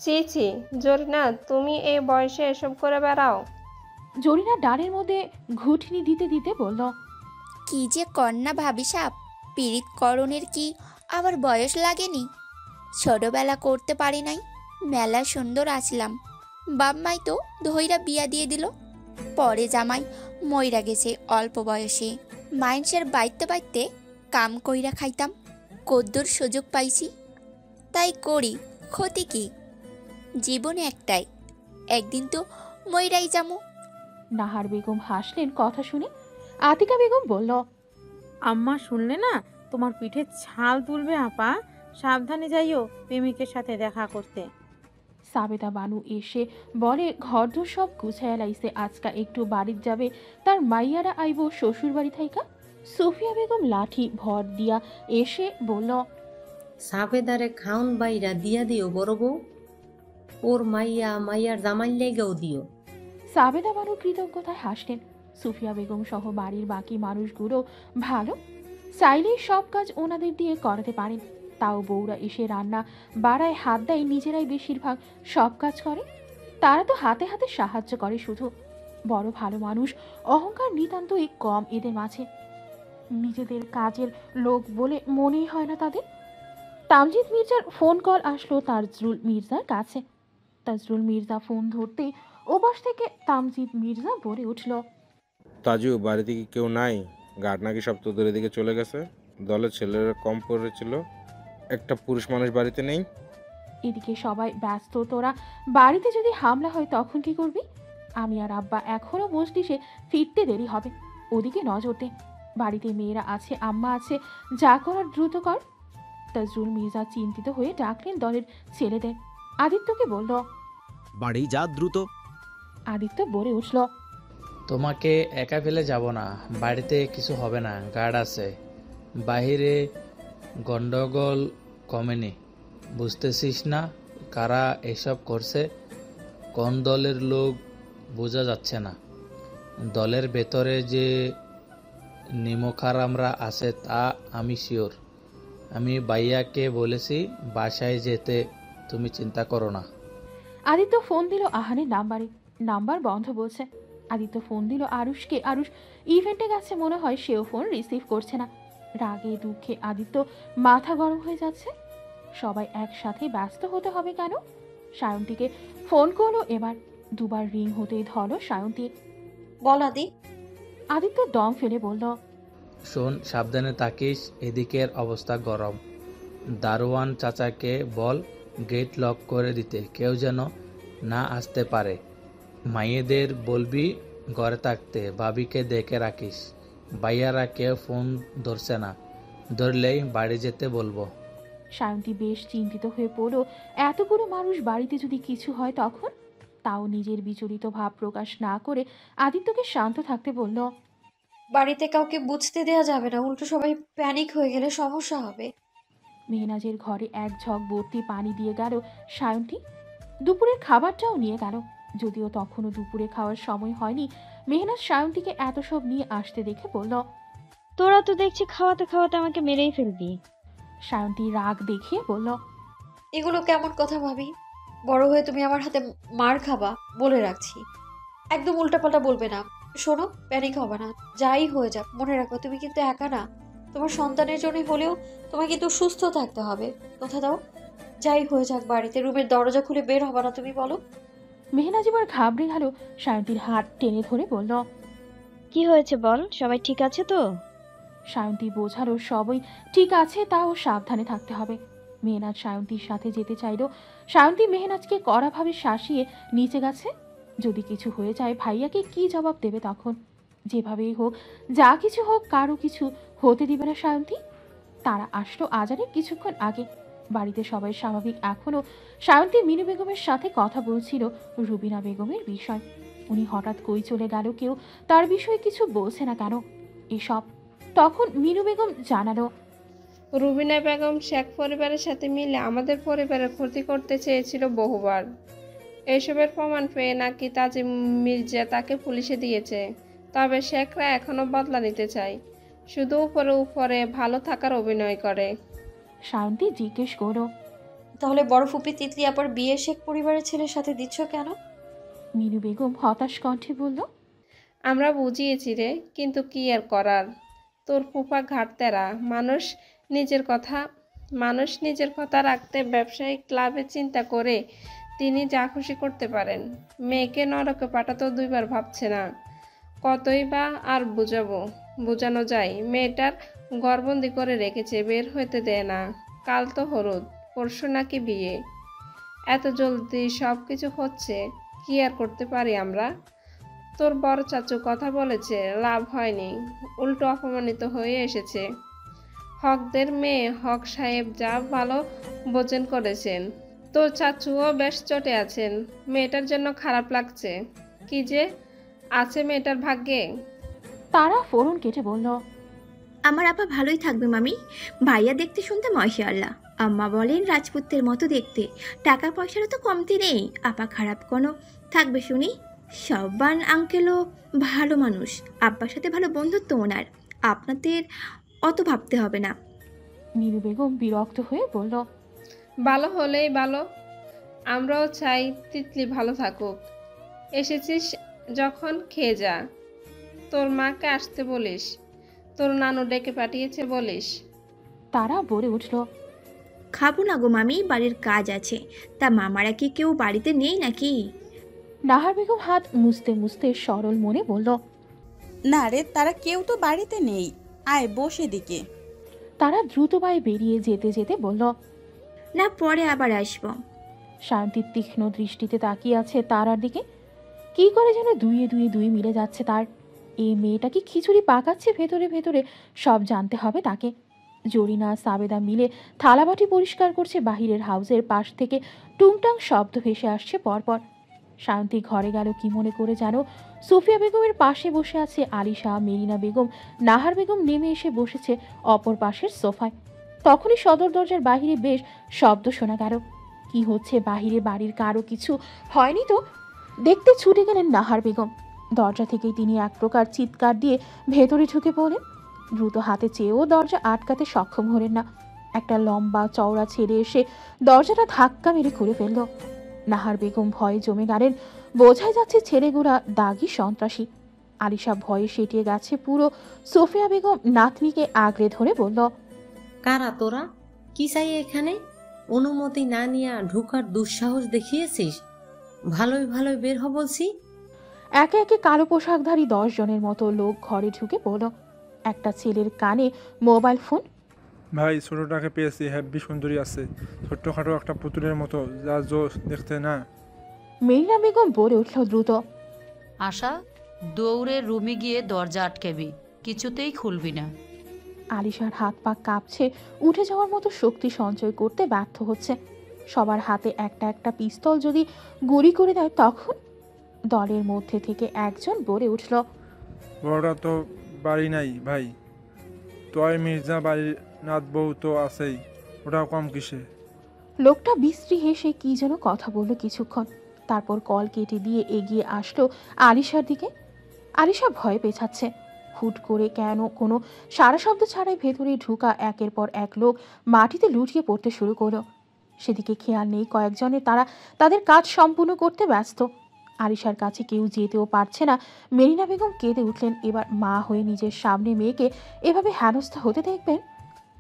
ছি ছি জরিনা, তুমি এই বয়সে এসব করে বেড়াও? জরিনা ডালের মধ্যে ঘুটনি দিতে দিতে বলল, কি যে কন্যা ভাবি সাপ, পীড়িত করণের কি আবার বয়স লাগেনি? ছোটবেলা করতে পারি নাই, মেলা সুন্দর আসলাম, বাপ মাই তো ধইরা বিয়া দিয়ে দিল। পরে জামাই মইরা গেছে অল্প বয়সে। মাইন্সের বাইতে বাইতে কাম কইরা খাইতাম, কদ্দুর সুযোগ পাইছি তাই করি, ক্ষতি কি? জীবনে একটাই, একদিন তো মইরাই যামু। নাহার বেগম হাসলেন কথা শুনে। আতিকা বেগম বলল, আম্মা শুনলে না, তোমার পিঠে ছাল তুলবে আপা, সাবধানে যাইও প্রেমিকের সাথে দেখা করতে। সাবেদা বানু এসে বলে, ঘরদোর সব গুছাইয়া লাইছে, আজকা একটু বাড়ির যাবে, তার মাইয়ারা আইব শ্বশুর বাড়ি থাইকা। সুফিয়া বেগম লাঠি ভর দিয়া এসে বলল, সাবেদারে খাউন বাইরা দিয়া দিও বড় বউ, ওর মাইয়ার জামাই লেগেও দিও। সাবেদা বানু কৃতজ্ঞতায় হাসলেন। সুফিয়া বেগম সহ বাড়ির বাকি মানুষগুলো ভালো, চাইলেই সব কাজ ওনাদের দিয়ে করাতে পারেন। তাও বউরা এসে রান্না বাড়ায় হাত দেয়, নিজেরাই বেশিরভাগ সব কাজ করে। তারা তো হাতে হাতে সাহায্য করে শুধু। বড় ভালো মানুষ, অহংকার নিতান্তই কম এদের মাঝে। নিজেদের কাজের লোক বলে মনেই হয় না তাদের। তামজিদ মির্জার ফোন কল আসলো তাজরুল মির্জার কাছে। তাজরুল মির্জা ফোন ধরতেই ওপাশ থেকে তামজিদ মির্জা বলে উঠল, তাজু, বাড়িতে কি কেউ নাই? গার্ড নাকি সব তোদের দিকে চলে গেছে, দলের ছেলেরা কম পড়েছিল, একটা পুরুষ মানুষ বাড়িতে নেই। এদিকে সবাই ব্যস্ত, তোরা বাড়িতে যদি হামলা হয় তখন কি করবি? আমি আর আব্বা এখনো মজলিসে ফিরতে দেরি হবে, ওদিকে নজর দে। বাড়িতে মেয়েরা আছে, আম্মা আছে, যা করার দ্রুত কর। তাজরুল মির্জা চিন্তিত হয়ে ডাকলেন দলের ছেলেদের। আদিত্যকে বলল, বাড়ি যা দ্রুত। আদিত্য বলে উঠল, তোমাকে একা ফেলে যাব না, বাড়িতে কিছু হবে না, গার্ড আছে। বাহিরে গন্ডগোল কমেনি, বুঝতেছিস না কারা এসব করছে? কোন দলের লোক বোঝা যাচ্ছে না। দলের ভেতরে যে নিমখারামরা আছে তা আমি শিওর। আমি ভাইয়াকে বলেছি বাসায় যেতে, তুমি চিন্তা করো না। আদিত্য ফোন দিল আহানের নাম্বারে, নাম্বার বন্ধ বলছে। আদিত্য ফোন দিল আরুষকে, আরুষ ইভেন্টে গেছে মনে হয়, সেও ফোন রিসিভ করছে না। রাগে দুঃখে আদিত্য মাথা গরম হয়ে যাচ্ছে। সবাই একসাথে ব্যস্ত হতে হবে কেন? সায়ন্তীকে ফোন করলো এবার, দুবার রিং হতেই ধরলো সায়ন্তী। বল আদি। আদিত্য দম ফেলে বলল, শোন, সাবধানে থাকিস, এদিকের অবস্থা গরম। দারোয়ান চাচাকে বল গেট লক করে দিতে, কেউ যেন না আসতে পারে। মাইয়েদের বলবি ঘরে থাকতে, ভাবিকে দেখে রাখিস। ভাইয়ারা কেউ ফোন ধরছে না, ধরলেই বাড়ি যেতে বলবো। সায়ন্তী বেশ চিন্তিত হয়ে পড়ল, এতগুলো মানুষ বাড়িতে যদি কিছু হয় তখন। তাও নিজের বিচলিত ভাব প্রকাশ না করে আদিত্যকে শান্ত থাকতে বলল, বাড়িতে কাউকে বুঝতে দেওয়া যাবে না, উল্টো সবাই প্যানিক হয়ে গেলে সমস্যা হবে। মেহনাজের ঘরে এক ঝক ভর্তি পানি দিয়ে গেল সায়ন্তী। দুপুরের খাবারটাও নিয়ে গেল, যদিও তখনও দুপুরে খাওয়ার সময় হয়নি। মেহনাজ সায়ন্তীকে এত সব নিয়ে আসতে দেখে বলল, তোরা তো দেখছি খাওয়াতে খাওয়াতে আমাকে মেরেই ফেলবি। সায়ন্তী রাগ দেখিয়ে বলল, এগুলো কেমন কথা ভাবি? বড় হয়ে তুমি আমার হাতে মার খাবা, বলে রাখছি। একদম উল্টাপাল্টা বলবে না। শোনো, প্যানিক হবে না, যাই হয়ে যাক মনে রাখো তুমি কিন্তু একা না। তোমার সন্তানের জন্য হলেও তোমাকে কিন্তু সুস্থ থাকতে হবে, কথা দাও। যাই হয়ে যাক বাড়িতে রুমের দরজা খুলে বের হবে না, তুমি বলো। মেহনাজ এবার ঘাবড়ে গেল, সায়ন্তীর হাত টেনে ধরে বলল, কি হয়েছে বল, সবাই ঠিক আছে তো? সায়ন্তী বোঝালো সবই ঠিক আছে, তাও সাবধানে থাকতে হবে। মেহনাজ সায়ন্তীর সাথে যেতে চাইল। সায়ন্তী মেহনাজকে কড়াভাবে শাসিয়ে নিচে গেছে। যদি কিছু হয়ে যায় ভাইয়াকে কি জবাব দেবে তখন? যেভাবেই হোক, যা কিছু হোক, কারো কিছু হতে দিবে না সায়ন্তী। তারা আসলো আজানের কিছুক্ষণ আগে। বাড়িতে সবাই স্বাভাবিক এখনও। সায়ন্তী মিনু বেগমের সাথে কথা বলছিল রুবিনা বেগমের বিষয়। উনি হঠাৎ কই চলে গেল, কেউ তার বিষয়ে কিছু বলছে না কেন এসব। তখন মিনু বেগম জানালো, রুবিনা বেগম শেখ পরিবারের সাথে মিলে আমাদের পরিবারের ক্ষতি করতে চেয়েছিল বহুবার। এসবের প্রমাণ পেয়ে নাকি তাজিম মির্জা তাকে পুলিশে দিয়েছে। তবে শেখরা এখনো বদলা নিতে চায়, শুধু উপরে উপরে ভালো থাকার অভিনয় করে। শান্তি জিজ্ঞেস করো, তাহলে বড় ফুপি তিতলি আবার বিয়ে শেখ পরিবারের ছেলের সাথে দিচ্ছ কেন? মিনু বেগম হতাশ কণ্ঠে বলল, আমরা বুঝিয়েছি রে, কিন্তু কি আর করার। তোর ফুপা ঘাটতেরা মানুষ নিজের কথা রাখতে ব্যবসায়িক ক্লাবে চিন্তা করে তিনি যা খুশি করতে পারেন। মেয়েকে নরকে পাঠাতেও দুইবার ভাবছে না। কতই বা আর বোঝানো যায়। মেয়েটার ঘরবন্দি করে রেখেছে, বের হইতে দেয় না। কাল তো হলুদ, পরশু নাকি বিয়ে। এত জলদি সব কিছু হচ্ছে, কি আর করতে পারি আমরা? তোর বড় চাচু কথা বলেছে, লাভ হয়নি, উল্টো অপমানিত হয়ে এসেছে। হকদের মেয়ে হক সাহেব যা ভালো বোঝেন করেছেন। তোর চাচুও বেশ চটে আছেন। মেয়েটার জন্য খারাপ লাগছে। কি যে আছে মেয়েটার ভাগ্যে। তারা ফোরন কেটে বলল, আমার আপা ভালোই থাকবে মামি। ভাইয়া দেখতে শুনতে মাশাআল্লাহ। আম্মা বলেন রাজপুতের মতো দেখতে। টাকা পয়সারও তো কমতি নেই। আপা খারাপ কোনো থাকবে শুনি? সব্বান আঙ্কেলও ভালো মানুষ, আব্বার সাথে ভালো বন্ধুত্ব ওনার। আপনাদের অত ভাবতে হবে না। মিনু বেগম বিরক্ত হয়ে বলল, ভালো হলেই ভালো। আমরাও চাই তিতলি ভালো থাকুক। এসেছিস যখন খেয়ে যা। তোর মাকে আসতে বলিস, তোর নানু ডেকে পাঠিয়েছে বলিস। তারা বলে উঠল, খাবো না গো মামি, বাড়ির কাজ আছে। তা মামারা কি কেউ বাড়িতে নেই নাকি? নাহার বেগম হাত মুছতে মুছতে সরল মনে বলল, না রে, তারা কেউ তো বাড়িতে নেই। আয় বসে দিকে। তারা দ্রুত পায়ে বেরিয়ে যেতে যেতে বলল, না পরে আবার আসবো। শান্তির তীক্ষ্ণ দৃষ্টিতে তাকিয়ে আছে তারার দিকে। কি করে যেন দুইয়ে দুইয়ে দুই মিলে যাচ্ছে তার। এই মেয়েটা কি খিচুড়ি পাকাচ্ছে ভেতরে ভেতরে, সব জানতে হবে তাকে। জরিনা সাবেদা মিলে থালাবাটি পরিষ্কার করছে। বাহিরের হাউসের পাশ থেকে টুংটাং শব্দ ভেসে আসছে পরপর। শান্তি ঘরে গেল কি মনে করে যেন। সুফিয়া বেগমের পাশে বসে আছে আলিশা। মেরিনা বেগম, নাহার বেগম নেমে এসে বসেছে অপর পাশের সোফায়। তখনই সদর দরজার বাহিরে বেশ শব্দ শোনা গেল। কি হচ্ছে বাহিরে? বাড়ির কারো কিছু হয়নি তো? দেখতে ছুটে গেলেন নাহার বেগম। দরজা থেকেই তিনি এক প্রকার চিৎকার দিয়ে ভেতরে ঢুকে পড়লেন। দ্রুত হাতে চেয়েও দরজা আটকাতে সক্ষম হলেন না। একটা লম্বা চওড়া ছেলে এসে দরজাটা ধাক্কা মেরে খুলে ফেলল। নাহার বেগম ভয়ে জমে গেলেন। বোঝাই যাচ্ছে ছেলেগুলা দাগি সন্ত্রাসী। আলিশা ভয়ে সেটিয়ে গেছে পুরো। সোফিয়া বেগম নাতনিকে আগলে ধরে বলল, কারা তোরা? কি চাই এখানে? অনুমতি না নিয়ে ঢুকার দুঃসাহস দেখিয়েছিস? ভালোই ভালোই বের হ বলছি। একে একে কালো পোশাকধারী 10 জনের মতো লোক ঘরে ঢুকে পড়ল। একটা ছেলের কানে মোবাইল ফোন। ভাই, ছোটটাকে পেয়েছি, হ্যাপি সুন্দরী আছে, ছোট্টখাটো একটা পুতুলের মতো, যা জোশ দেখতে না। মেরিনা বেগম বলে উঠল দ্রুত, আশা, দৌড়ে রুমে গিয়ে দরজা আটকাবি, কিছুতেই খুলবি না। আলিশার হাত পা কাঁপছে, উঠে যাওয়ার মতো শক্তি সঞ্চয় করতে ব্যর্থ হচ্ছে। সবার হাতে একটা একটা পিস্তল যদি গুলি করে দেয় তখন? দলের মধ্যে থেকে একজন বলে উঠল, বড়রা তো বাড়ি নাই ভাই, তয় মির্জা বাড়ির নাত বউ তো আছেই, ওটা কম কিসে? লোকটা বিশ্রী হেসে কি যেন কথা বলল কিছুক্ষণ, তারপর কল কেটে দিয়ে এগিয়ে আসলো আলিশার দিকে। আলিশা ভয় পেছাচ্ছে। হুট করে কেন কোনো সারা শব্দ ছাড়াই ভেতরে ঢুকা একের পর এক লোক মাটিতে লুটিয়ে পড়তে শুরু করলো। সেদিকে খেয়াল নেই কয়েকজনের, তারা তাদের কাজ সম্পূর্ণ করতে ব্যস্ত। আলিশার কাছে কেউ যেতেও পারছে না। মেরিনা বেগম কেঁদে উঠলেন। এবার মা হয়ে নিজের সামনে মেয়েকে এভাবে হেনস্থা হতে দেখবেন?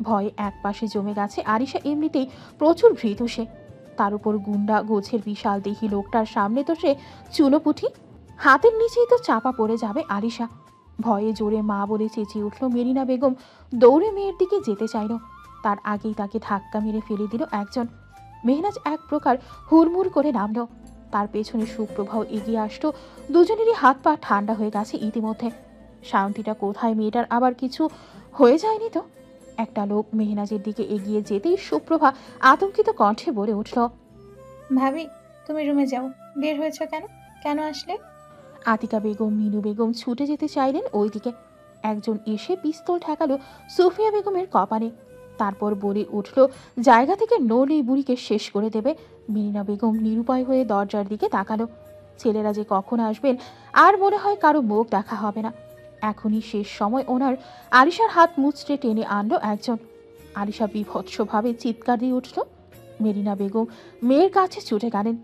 ভয়ে একপাশে জমে গেছে। আলিশা এমনিতেই প্রচুর ভীতু সে, তার উপর গুন্ডা গোছের বিশাল দেহি লোকটার সামনে তো সে চুনোপুঠি, হাতের নিচেই তো চাপা পড়ে যাবে আলিশা। ভয়ে জোরে মা বলে চেঁচিয়ে উঠল। মেরিনা বেগম দৌড়ে মেয়ের দিকে যেতে চাইল, তার আগেই তাকে ধাক্কা মেরে ফেলে দিল একজন। মেহনাজ এক প্রকার হুড়মুড় করে নামল, তার পেছনে সুপ্রভাও এগিয়ে আসলো। দুজনেরই হাত পা ঠান্ডা হয়ে গেছে ইতিমধ্যে। শান্তিটা কোথায়? মেয়েটার আবার কিছু হয়ে যায়নি তো? একটা লোক মেহনাজের দিকে এগিয়ে যেতেই সুপ্রভা আতঙ্কিত কণ্ঠে বলে উঠল, ভাবি তুমি রুমে যাও, বের হয়েছ কেন? কেন আসলে? আতিকা বেগম, মিনু বেগম ছুটে যেতে চাইলেন ওইদিকে। একজন এসে পিস্তল ঠেকালো সুফিয়া বেগমের কপালে, তারপর বলে উঠল জায়গা থেকে নড়লেই বুড়িকে শেষ করে দেবে। মিনা বেগম নিরুপায় হয়ে দরজার দিকে তাকালো। ছেলেরা যে কখন আসবেন আর মনে হয় কারো মুখ দেখা হবে না। এখনই শেষ সময়। ওনার আলিশার হাত মুচড়ে টেনে আনলো একজন। আলিশা বিভৎসভাবে চিৎকার দিয়ে উঠল। মেরিনা বেগম মেয়ের কাছে ছুটে গেলেন।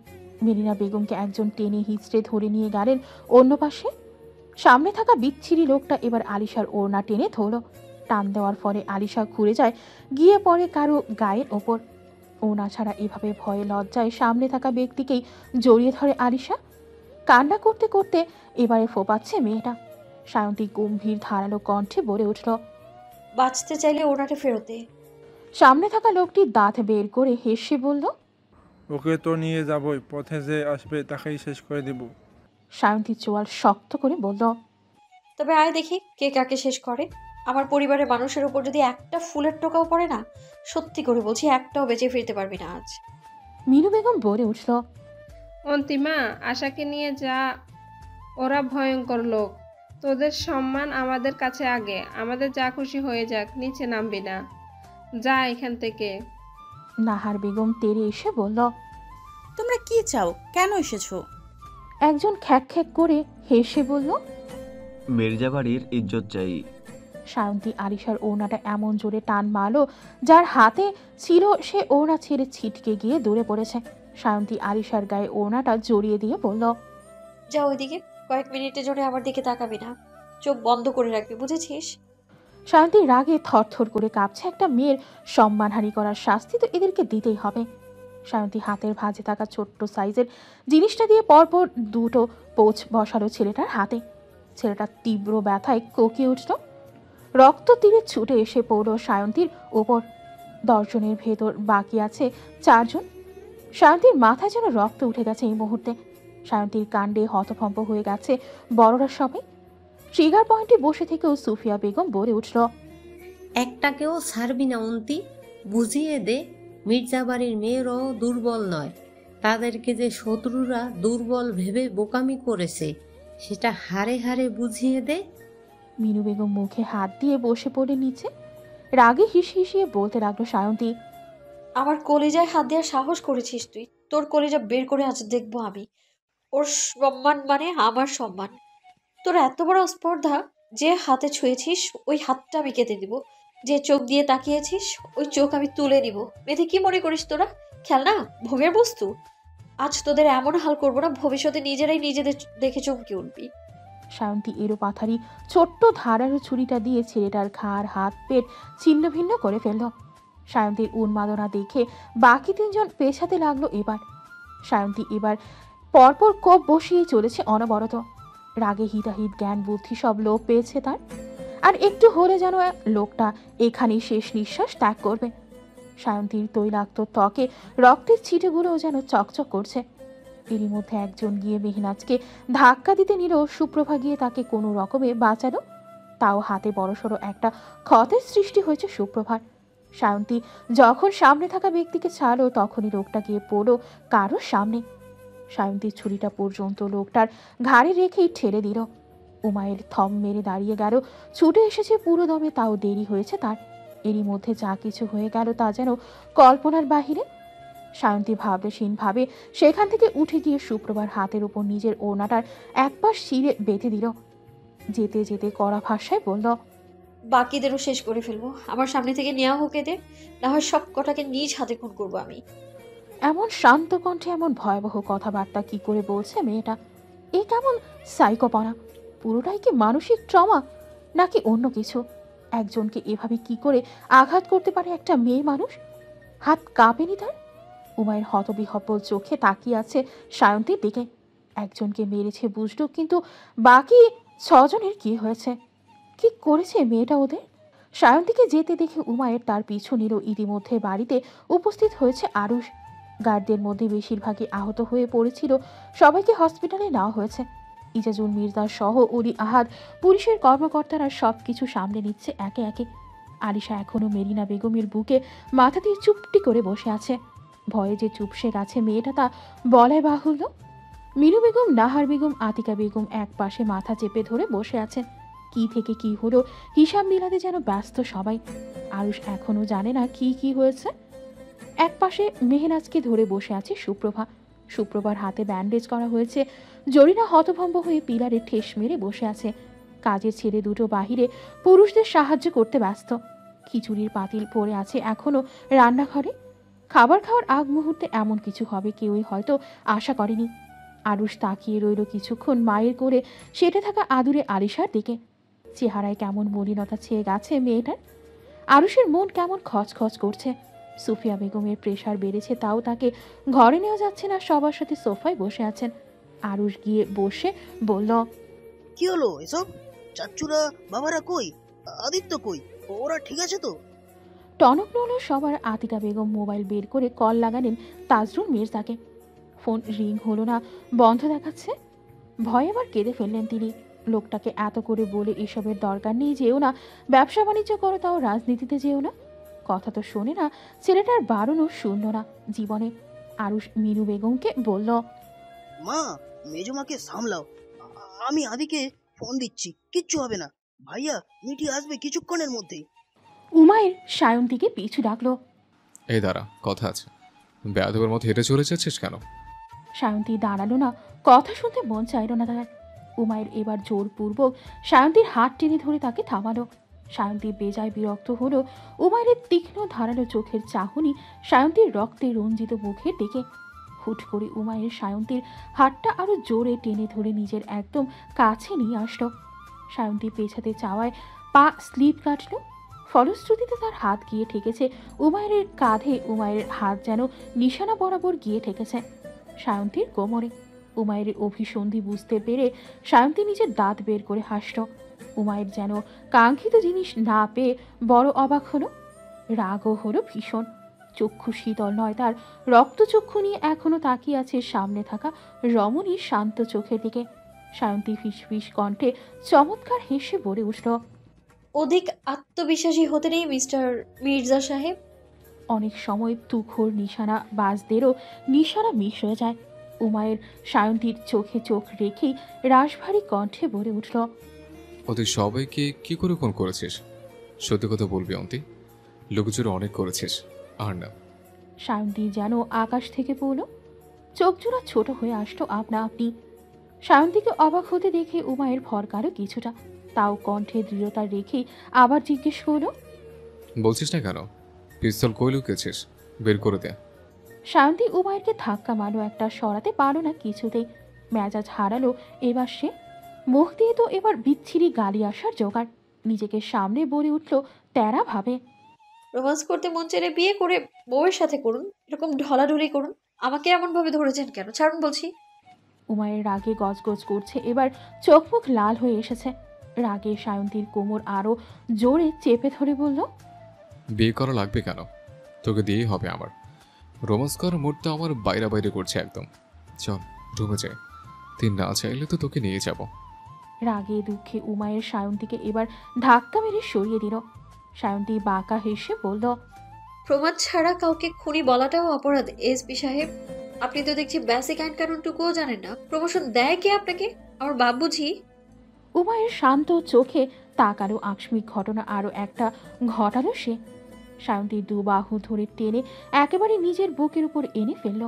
মেরিনা বেগমকে একজন টেনে হিঁচড়ে ধরে নিয়ে গেলেন অন্য পাশে। সামনে থাকা বিচ্ছিরি লোকটা এবার আলিশার ওড়না টেনে ধরল। টান দেওয়ার ফলে আলিশা ঘুরে যায়, গিয়ে পড়ে কারো গায়ের ওপর। ওড়না ছাড়া এভাবে ভয়ে লজ্জায় সামনে থাকা ব্যক্তিকেই জড়িয়ে ধরে আলিশা। কান্না করতে করতে এবারে ফোপাচ্ছে মেয়েটা। সায়ন্তী গম্ভীর ধারালো কণ্ঠে বলে উঠল, বাঁচতে চাইলে ওনাটা ফেরত দে। সামনে থাকা লোকটি দাঁত বের করে হেসে বলল, ওকে তো নিয়ে যাবই, পথে যে আসবে তাকেই শেষ করে দেব। সায়ন্তী চোয়াল শক্ত করে বলল, তবে আয় দেখি কে কাকে শেষ করে। আমার পরিবারের মানুষের উপর যদি একটা ফুলের টোকাও পড়ে না, সত্যি করে বলছি একটাও বেঁচে ফিরতে পারবি না আজ। মিনু বেগম বলে উঠল, অন্তিমা আশাকে নিয়ে যা, ওরা ভয়ঙ্কর লোক। তোদের সম্মান আমাদের কাছে আগে, আমাদের যা খুশি হয়ে যাক, নিচে নামবি না, যা এখান থেকে। নাহার বেগম তেরে এসে বলল, তোমরা কি চাও? কেন এসেছো? একজন খ্যাক খ্যাক করে হেসে বলল, মির্জা বাড়ির ইজ্জত চাই। সায়ন্তী আলিশার ওড়নাটা এমন জোরে টান মারলো, যার হাতে ছিল সে ওড়না ছেড়ে ছিটকে গিয়ে দূরে পড়েছে। সায়ন্তী আলিশার গায়ে ওড়নাটা জড়িয়ে দিয়ে বলল, যা ওইদিকে, কয়েক মিনিটের জন্য আমার দিকে তাকাবি না, চোখ বন্ধ করে রাখবি, বুঝেছিস? শান্তি রাগে থরথর করে কাঁপছে। একটা মেয়ের সম্মানহানি করার শাস্তি তো এদেরকে দিতেই হবে। শান্তি হাতের ভাঁজে থাকা ছোট্ট সাইজের জিনিসটা দিয়ে পরপর দুটো পোঁচ বসালো ছেলেটার হাতে। ছেলেটা তীব্র ব্যথায় কোকিয়ে উঠল। রক্ত তীরে ছুটে এসে পড়ল সায়ন্তীর ওপর। 10 জনের ভেতর বাকি আছে 4 জন। সায়ন্তীর মাথায় যেন রক্ত উঠে গেছে এই মুহূর্তে। সায়ন্তীর কাণ্ডে হতভম্ব হয়ে গেছে বড়রা সবাই। ট্রিগার পয়েন্টে বসে থেকেও সুফিয়া বেগম বলে উঠল, একটাকেও ছাড়বি না অন্তি, বুঝিয়ে দে মির্জা বাড়ির মেয়েরও দুর্বল নয়। তাদেরকে যে শত্রুরা দুর্বল ভেবে বোকামি করেছে সেটা হারে হারে বুঝিয়ে দে। মিনু বেগম মুখে হাত দিয়ে বসে পড়ে নিচে। রাগে হিসিয়ে বলতে লাগলো সায়ন্তী, আমার কলিজায় হাত দেওয়ার সাহস করেছিস তুই? তোর কলিজা বের করে আজ দেখবো আমি। ওর সম্মান মানে আমার সম্মান। তোর এত বড় স্পর্ধা, যে হাতে ছুঁয়েছিস ওই হাতটা আমি কেটে দিব। যে চোখ দিয়ে তাকিয়েছিস ওই চোখ আমি তুলে নিব। মেয়েতে কি মনে করিস তোরা? খেলনা, ভোগের বস্তু? আজ তোদের এমন হাল করবো না, ভবিষ্যতে নিজেরাই নিজেদের দেখে চমকে উঠবি। সায়ন্তী এরো পাথারি ছোট্ট ধারালো ছুরিটা দিয়ে ছেলেটার ঘাড়, হাত, পেট ছিন্ন ভিন্ন করে ফেলল। সায়ন্তীর উন্মাদনা দেখে বাকি 3 জন পেছাতে লাগলো এবার। সায়ন্তী এবার পরপর কোপ বসিয়ে চলেছে অনবরত। রাগে হিতাহিত জ্ঞান বুদ্ধি সব লোপ পেয়েছে তার। আর একটু হলে যেন লোকটা এখানেই শেষ নিঃশ্বাস ত্যাগ করবে। সায়ন্তীর তৈলাক্ত ত্বকে রক্তের ছিটেগুলোও যেন চকচক করছে। এরই মধ্যে একজন গিয়ে মেহনাজকে ধাক্কা দিতে নিল। সুপ্রভা গিয়ে তাকে কোনো রকমে বাঁচালো। তাও হাতে বড়সড় একটা ক্ষতের সৃষ্টি হয়েছে সুপ্রভার। সায়ন্তী যখন সামনে থাকা ব্যক্তিকে ছাড়লো তখনই লোকটা গিয়ে পড়লো কারোর সামনে। সায়ন্তীর ছুরিটা পর্যন্ত লোকটার ঘাড়ে রেখেই ঠেলে দিল। উমায়ের থম মেরে দাঁড়িয়ে গেল, ছুটে এসেছে পুরো দমে, তাও দেরি হয়েছে তার। এরই মধ্যে যা কিছু হয়ে গেল তা যেন কল্পনার বাহিরে। সায়ন্তী ভাবলেশীনভাবে সেখান থেকে উঠে গিয়ে সুপ্রভার হাতের উপর নিজের ওড়নাটার এক পাশ ছিঁড়ে বেঁধে দিল। যেতে যেতে কড়া ভাষায় বলল, বাকিদেরও শেষ করে ফেলবো। আমার সামনে থেকে নেওয়া হোক এদের, না হয় সব কটাকে নিজ হাতে খুন করবো আমি। এমন শান্ত কণ্ঠে এমন ভয়াবহ কথাবার্তা কি করে বলছে মেয়েটা? এ কেমন সাইকোপনা? পুরোটাই কি মানসিক ট্রমা নাকি অন্য কিছু? একজনকে এভাবে কি করে আঘাত করতে পারে একটা মেয়ে মানুষ? হাত কাঁপেনি তার? উমায়ের হতবিহ্বল চোখে তাকিয়ে আছে সায়ন্তীর দিকে। একজনকে মেরেছে বুঝলো, কিন্তু বাকি 6 জনের কি হয়েছে? কি করেছে মেয়েটা ওদের? সায়ন্তীকে যেতে দেখে উমায়ের তার পিছু নিল। ইতিমধ্যে বাড়িতে উপস্থিত হয়েছে আরুষ। গার্ডদের মধ্যে বেশিরভাগই আহত হয়ে পড়েছিল, সবাইকে হসপিটালে নেওয়া হয়েছে। ইজাজুল মির্জা সহ অলি আহাদ পুলিশের কর্মকর্তারা সব কিছু সামলে নিচ্ছে একে একে। আলিশা এখনো মেরিনা বেগমের বুকে মাথা দিয়ে চুপটি করে বসে আছে। ভয়ে যে চুপসে গেছে মেয়েটা তা বলায় বাহুল্য। মিনু বেগম, নাহার বেগম, আতিকা বেগম এক পাশে মাথা চেপে ধরে বসে আছেন। কি থেকে কি হলো হিসাব মিলাতে যেন ব্যস্ত সবাই। আরুষ এখনো জানে না কি কি হয়েছে। এক পাশে মেহনাজকে ধরে বসে আছে সুপ্রভা। সুপ্রভার হাতে ব্যান্ডেজ করা হয়েছে। জরিনা হতভম্ব হয়ে পিলারে ঠেস মেরে বসে আছে। কাজের ছেলে দুটো বাহিরে পুরুষদের সাহায্য করতে ব্যস্ত। খিচুড়ির পাতিল পড়ে আছে এখনো রান্নাঘরে। খাবার খাওয়ার আগ মুহূর্তে এমন কিছু হবে কেউই হয়তো আশা করেনি। আরুষ তাকিয়ে রইল কিছুক্ষণ মায়ের কোলে সেটে থাকা আদুরে আলিশার দিকে। চেহারায় কেমন মলিনতা ছেয়ে গেছে মেয়েটার। আরুষের মন কেমন খচখচ করছে। সুফিয়া বেগমের প্রেশার বেড়েছে, তাও তাকে ঘরে নেওয়া যাচ্ছে না। সবার সাথে সোফায় বসে আছেন। আরুষ গিয়ে বসে বলল, কি হলো এসব? চাচ্চুরা বাবারা কই? আদিত্য কই? ওরা ঠিক আছে তো? টনক নড়ল সবার। আতিকা বেগম মোবাইল বের করে কল লাগালেন তাজরুল মির্জাকে। ফোন রিং হলো না, বন্ধ দেখাচ্ছে। ভয়ে আবার কেঁদে ফেললেন তিনি। লোকটাকে এত করে বলে এসবের দরকার নেই, যেও না, ব্যবসা বাণিজ্য করো, তাও রাজনীতিতে যেও না। কথা তো শোনে না, ছেলেটার বারণও শুনল না জীবনে। আরুষ মিনু বেগমকে বলল, মা, মেজমাকে সামলাও, আমি আদিকে ফোন দিচ্ছি, কিচ্ছু হবে না। ভাইয়া মিঠি আসবে কিছুক্ষণের মধ্যে। উমায়ের সায়ন্তীকে পিছু ডাকলো। এই দাঁড়া, কথা আছে। বেয়াদবের মতো হেঁটে চলে যাচ্ছিস কেন? সায়ন্তী দাঁড়ালো না, কথা শুনতে মন চাইল না তার। উমায়ের এবার জোরপূর্বক সায়ন্তীর হাত টেনে ধরে তাকে থামালো। সায়ন্তী বেজায় বিরক্ত হলো উমায়ের তীক্ষ্ণ ধারালো চোখের চাহনি সায়ন্তীর রক্তে রঞ্জিত মুখের দিকে। হুট করে উমায়ের সায়ন্তীর হাতটা আরো জোরে টেনে ধরে নিজের একদম কাছে নিয়ে আসলো। সায়ন্তী পেছাতে চাওয়ায় পা স্লিপ কাটল। ফলশ্রুতিতে তার হাত গিয়ে ঠেকেছে উমায়ের কাঁধে। উমায়ের হাত যেন নিশানা বরাবর গিয়ে ঠেকেছে সায়ন্তীর কোমরে। উমায়ের অভিসন্ধি বুঝতে পেরে সায়ন্তী নিজের দাঁত বের করে হাসল। উমায়ের যেন কাঙ্ক্ষিত জিনিস না পেয়ে বড় অবাক হলো। রাগও হলো ভীষণ। চক্ষু শীতল নয় তার, রক্তচক্ষু নিয়ে এখনো তাকিয়ে আছে সামনে থাকা রমণীর শান্ত চোখের দিকে। সায়ন্তী ফিসফিস কণ্ঠে চমৎকার হেসে বলে উঠল, অধিক আত্মবিশ্বাসী হতে নেই মিস্টার মির্জা সাহেব। অনেক সময় তুখোর নিশানা বাজদেরও নিশানা মিস হয়ে যায়। উমায়ের সায়ন্তীর চোখে চোখ রেখেই রাশভারী কণ্ঠে বলে উঠল, ওদের সবাইকে কি করে খুন করেছিস? সত্যি কথা বলবি অন্তি, লোকজোরে অনেক করেছিস। আর না। সায়ন্তী যেন আকাশ থেকে পড়ল। চোখজোড়া ছোট হয়ে আসলো আপনা আপনি। সায়ন্তীকে অবাক হতে দেখে উমায়ের ভরকারও কিছুটা, তাও কণ্ঠে দৃঢ়তা রেখেই আবার জিজ্ঞেস করল, বলছিস না কেন? পিস্তল কই লুকিয়েছিস? বের করে দে। সায়ন্তী উমায়েরকে ধাক্কা মারল, একটা সরাতে পারল না কিছুতেই। মেজাজ হারালো এবার সে। মুখ দিয়ে তো এবার বিচ্ছিরি গালি আসার জোগাড়। নিজেকে সামনে বলে উঠল তেরা ভাবে, রোমান্স করতে মন চাইলে বিয়ে করে বউয়ের সাথে করুন, এরকম ঢলাঢলি করুন। আমাকে এমন ভাবে ধরেছেন কেন? ছাড়ুন বলছি। উমায়ের রাগে গজগজ করছে, এবার চোখ মুখ লাল হয়ে এসেছে। রাগে সায়ন্তীর কোমর আরো জোরে চেপে ধরে বলল, বিয়ে করা লাগবে কেন? তোকে দিয়েই হবে আমার। রোমান্স করার মুডটা আমার বাইরে বাইরে করছে একদম। চল রুমে যাই, তুই না চাইলে তো তোকে নিয়ে যাব। রাগে দুঃখে উমায়ের সায়ন্তীকে এবার ধাক্কা মেরে সরিয়ে দিল। সায়ন্তী বাঁকা হেসে বলল, প্রমাণ ছাড়া কাউকে খুনি বলাটাও অপরাধ এসপি সাহেব। আপনি তো দেখছি বেসিক আইন কানুনটুকুও জানেন না। প্রমোশন দেয় কে আপনাকে? আমার বাপ বুঝি? উমায়ের শান্ত চোখে তাকালো। আকস্মিক ঘটনা আরো একটা ঘটালো সে। সায়ন্তীর দু বাহু ধরে টেনে একেবারে নিজের বুকের উপর এনে ফেলল,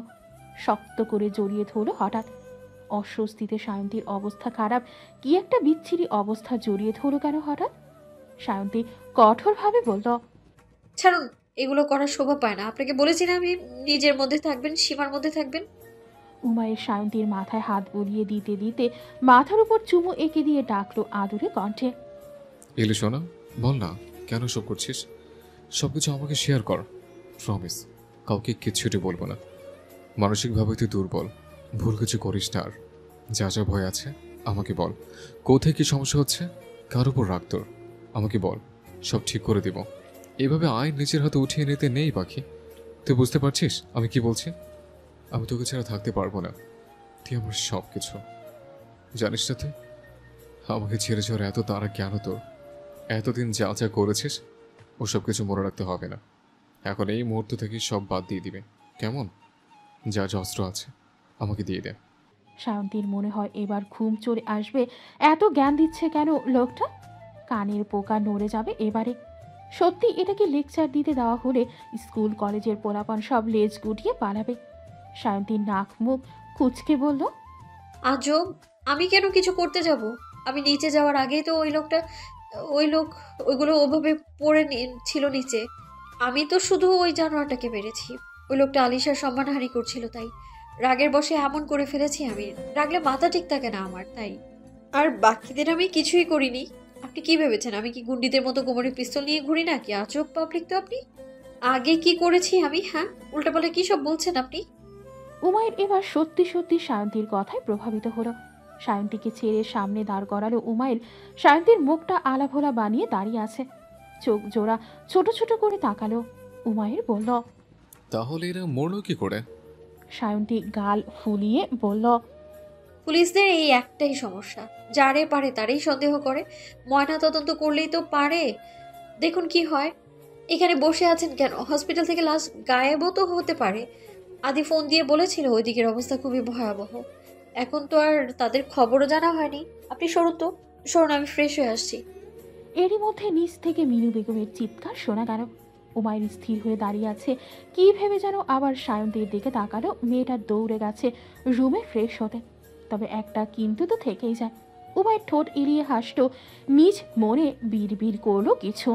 শক্ত করে জড়িয়ে ধরল। হঠাৎ অস্বস্তিতে সায়ন্তীর অবস্থা খারাপ। কি একটা বিচ্ছিরি অবস্থা, জড়িয়ে ধরল কেন হঠাৎ? সায়ন্তী কঠোরভাবে বলল, ছাড়ুন, এগুলো করার শোভা পায় না। আপনাকে বলেছি না আমি নিজের মধ্যে থাকবেন, সীমার মধ্যে থাকবেন। উমায়ের সায়ন্তীর মাথায় হাত বুলিয়ে দিতে দিতে মাথার উপর চুমু এঁকে দিয়ে ডাকলো আদুরে কণ্ঠে, এলি সোনা, বল না কেন সব করছিস? সবকিছু আমাকে শেয়ার কর, প্রমিস কাউকে কিচ্ছুটি বলবো না। মানসিকভাবে তুই দুর্বল, ভুল কিছু করিস না। আর যা যা ভয় আছে আমাকে বল। কোথায় কি সমস্যা হচ্ছে, কার উপর রাগ তোর, আমাকে বল, সব ঠিক করে দিব। এভাবে আইন নিজের হাতে উঠিয়ে নিতে নেই বাকি। তুই বুঝতে পারছিস আমি কি বলছি? আমি তোকে ছাড়া থাকতে পারবো না, তুই আমার সব কিছু। জানিস না তুই আমাকে ছেড়ে যাওয়ার এত তারা কেন তোর? এতদিন যা যা করেছিস ওসব কিছু মনে রাখতে হবে না। এখন এই মুহূর্ত থেকে সব বাদ দিয়ে দিবে, কেমন? যা যা অস্ত্র আছে আমাকে দিয়ে দে। সায়ন্তীর মনে হয় এবার ঘুম চলে আসবে। এত জ্ঞান দিচ্ছে কেন লোকটা? কানের পোকা নড়ে যাবে এবারে। সত্যি এটাকে লেকচার দিতে দেওয়া হলে স্কুল কলেজের পোলাপান সব লেজ গুটিয়ে পালাবে। সায়ন্তীর নাক মুখ কুচকে বলল, আজব, আমি কেন কিছু করতে যাব? আমি নিচে যাওয়ার আগেই তো ওই লোক ওইগুলো ওভাবে পড়ে ছিল নিচে। আমি তো শুধু ওই জানোয়ারটাকে মেরেছি। ওই লোকটা আলিশার সম্মানহানি করছিল, তাই রাগের বশে এমন করে ফেলেছি। আমি রাগলে মাথা ঠিক থাকে না আমার, তাই। আর বাকিদের আমি কিছুই করিনি। আপনি কি ভেবেছেন আমি কি গুন্ডিদের মতো কোমরে পিস্তল নিয়ে ঘুরি নাকি? আজব পাবলিক তো আপনি। আগে কি করেছি আমি? হ্যাঁ, উল্টাপাল্টা কি সব বলছেন আপনি? উমায়ের এবার সত্যি সত্যি সায়ন্তীর কথায় প্রভাবিত হলো। সায়ন্তীকে ছেড়ে সামনে দাঁড় করালো উমায়ের। সায়ন্তীর মুখটা আলাভোলা বানিয়ে দাঁড়িয়ে আছে, চোখ জোড়া ছোট ছোট করে তাকালো। উমায়ের বলল, তাহলে এরা মরলো কি করে? সায়ন্তী গাল ফুলিয়ে বলল, পুলিশদের এই একটাই সমস্যা, যারে পারে তারই সন্দেহ করে। ময়না তদন্ত করলেই তো পারে। দেখুন কি হয়। এখানে বসে আছেন কেন? হসপিটাল থেকে লাশ গায়েবও তো হতে পারে। আদি ফোন দিয়ে বলেছিল ওইদিকের অবস্থা খুবই ভয়াবহ। এখন তো আর তাদের খবরও জানা হয়নি। আপনি সরুন তো, সরুন, আমি ফ্রেশ হয়ে আসছি। এরই মধ্যে নিচ থেকে মিনু বেগমের চিৎকার শোনা গেল। উমায়ের স্থির হয়ে দাঁড়িয়ে আছে, কি ভেবে যেন আবার সায়ন্তীর দিকে তাকালো। মেয়েটা দৌড়ে গেছে রুমে ফ্রেশ হতে। তবে একটা কিন্তু তো থেকেই যায়। উমায়ের ঠোঁট এড়িয়ে হাসলো, নিজ মনে বিড়বিড় করলো কিছু।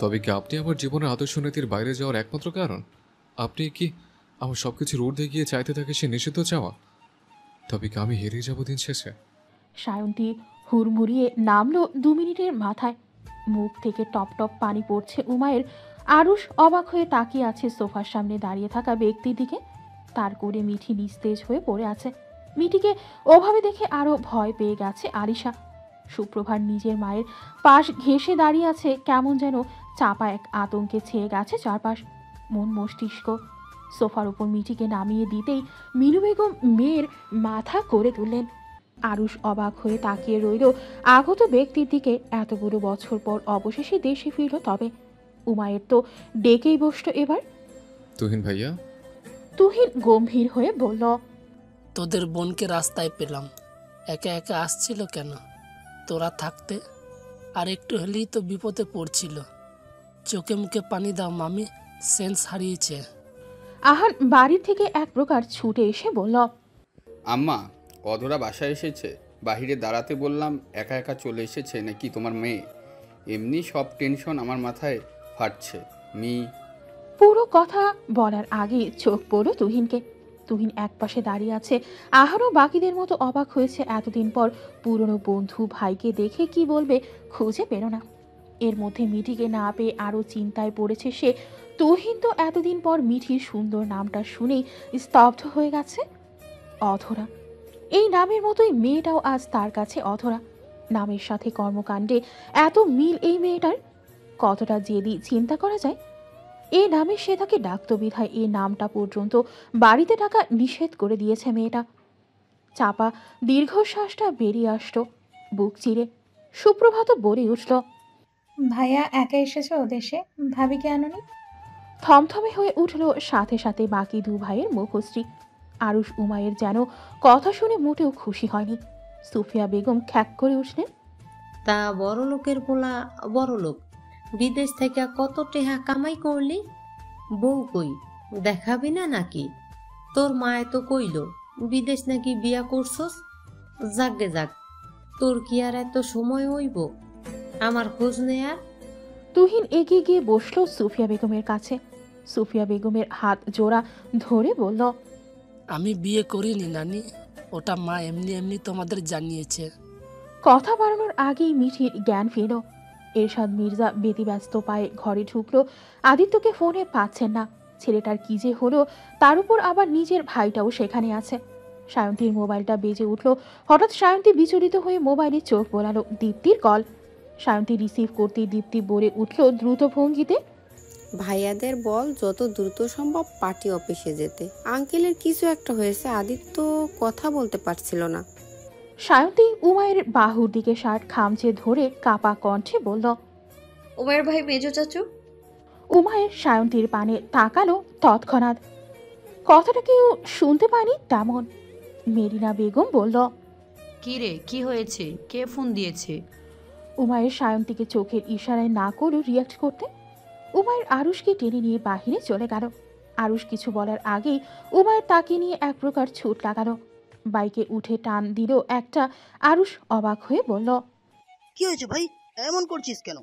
তবে কি আপনি আমার জীবনের আদর্শ নীতির বাইরে যাওয়ার একমাত্র কারণ? আপনি কি আমার সবকিছুর ঊর্ধ্বে গিয়ে চাইতে থাকে সে নিষিদ্ধ চাওয়া? তবে কি আমি হেরে যাব দিন শেষে? সায়ন্তী হুড়মুড়িয়ে নামলো 2 মিনিটের মাথায়। মুখ থেকে টপ টপ পানি পড়ছে উমায়ের। আরুষ অবাক হয়ে তাকিয়ে আছে সোফার সামনে দাঁড়িয়ে থাকা ব্যক্তির দিকে। তার করে মিঠি নিস্তেজ হয়ে পড়ে আছে। মিঠিকে ওভাবে দেখে আরো ভয় পেয়ে গেছে আলিশা। সুপ্রভার নিজের মায়ের পাশ ঘেঁষে দাঁড়িয়ে আছে, কেমন যেন চাপা এক আতঙ্কে ছেয়ে গেছে চারপাশ, মন মস্তিষ্ক। সোফার উপর মিঠিকে নামিয়ে দিতেই মিনু বেগম মেয়ের মাথা করে তুললেন। আরুষ অবাক হয়ে তাকিয়ে রইল আগত ব্যক্তির দিকে। এতগুলো বছর পর অবশেষে দেশে ফিরল। তবে উমায়ের তো ডেকেই বসতো এবার। তুহিন ভাইয়া। তুহিন গম্ভীর হয়ে বলল, তোদের বোনকে রাস্তায় পেলাম, একা একা আসছিল কেন? তোরা থাকতে আর একটু হলেই তো বিপদে পড়ছিল। চোখে মুখে পানি দাও মামি, সেন্স হারিয়েছে। আহান বাড়ি থেকে এক প্রকার ছুটে এসে বলল, আম্মা, অধরা বাসায় এসেছে। বাহিরে দাঁড়াতে বললাম, একা একা চলে এসেছে নাকি তোমার মেয়ে? এমনি সব টেনশন আমার মাথায় ফাটছে। পুরো কথা বলার আগে চোখ পড়ল তুহিনকে। তুহিন একপাশে দাঁড়িয়ে আছে। আহারও বাকিদের মতো অবাক হয়েছে। এতদিন পর পুরনো বন্ধু ভাইকে দেখে কি বলবে খুঁজে পেল না। এর মধ্যে মিঠিকে না পেয়ে আরো চিন্তায় পড়েছে সে। তুহিন তো এতদিন পর মিঠির সুন্দর নামটা শুনেই স্তব্ধ হয়ে গেছে। অধরা, এই নামের মতোই মেয়েটাও আজ তার কাছে অধরা। নামের সাথে কর্মকাণ্ডে এত মিল এই মেয়েটার। কতটা জেদি চিন্তা করা যায়। এই নামে সে তাকে ডাকত বিধায় এই নামটা পর্যন্ত বাড়িতে ডাকা নিষেধ করে দিয়েছে মেয়েটা। চাপা দীর্ঘশ্বাসটা বেরিয়ে আসতো। বুক চিরে। সুপ্রভাত বলে উঠল, ভাইয়া একা এসেছো দেশে, ভাবিকে আনোনি? থমথমে হয়ে উঠল সাথে সাথে বাকি দু ভাইয়ের মুখশ্রী। আরুষ উমায়ের যেন কথা শুনে মোটেও খুশি হয়নি। সুফিয়া বেগম খ্যাক করে উঠলেন, তা বড় লোকের পোলা বড় লোক, বিদেশ থেকে কত টেহা কামাই করলি? বউ কই, দেখাবি না নাকি? তোর মায়ে তো কইল বিদেশ নাকি বিয়া করছস। যাকগে যাক, তোর কি আর এত সময় হইব আমার খোঁজ নেয়ার? তুহিন এগিয়ে গিয়ে বসলো সুফিয়া বেগমের কাছে। সুফিয়া বেগমের হাত জোড়া ধরে বলল, আমি বিয়ে করিনি নানি, ওটা মা এমনি এমনি তোমাদের জানিয়েছে। কথা বাড়ানোর আগেই মিঠির জ্ঞান ফিরল। এরশাদ মির্জা ব্যতিব্যস্ত পায়ে ঘরে ঢুকলো। আদিত্যকে ফোনে পাচ্ছেন না। ছেলেটার কি যে হলো, তার উপর আবার নিজের ভাইটাও সেখানে আছে। সায়ন্তীর মোবাইলটা বেজে উঠল। হঠাৎ সায়ন্তী বিচলিত হয়ে মোবাইলে চোখ বোলালো দীপ্তির কল। সায়ন্তী রিসিভ করতেই দীপ্তি বলে উঠল দ্রুত ভঙ্গিতে, ভাইয়াদের বল যত দ্রুত সম্ভব পার্টি অফিসে যেতে। আঙ্কেলের কিছু একটা হয়েছে, আদিত্য কথা বলতে পারছিল না। সায়ন্তী উমায়ের বাহুর দিকে শার্ট খামচে ধরে কাপা কণ্ঠে বলল, উমায়ের ভাই মেজো চাচু। উমায়ের সায়ন্তীর পানে তাকালো তৎক্ষণাৎ। কথাটা কেউ শুনতে পায়নি তেমন। মেরিনা বেগম বলল, কি রে, কি হয়েছে? কে ফোন দিয়েছে? উমায়ের সায়ন্তীকে চোখের ইশারায় না করেও রিয়াক্ট করতে। উমায়ের আরুষকে টেনে নিয়ে বাহিরে চলে গেল। আরুষ কিছু বলার আগেই উমায়ের তাকে নিয়ে এক প্রকার ছুট লাগালো। বাইকে উঠে টান দিল একটা। আরুষ অবাক হয়ে বলল, কি হয়েছে ভাই, এমন করছিস কেন?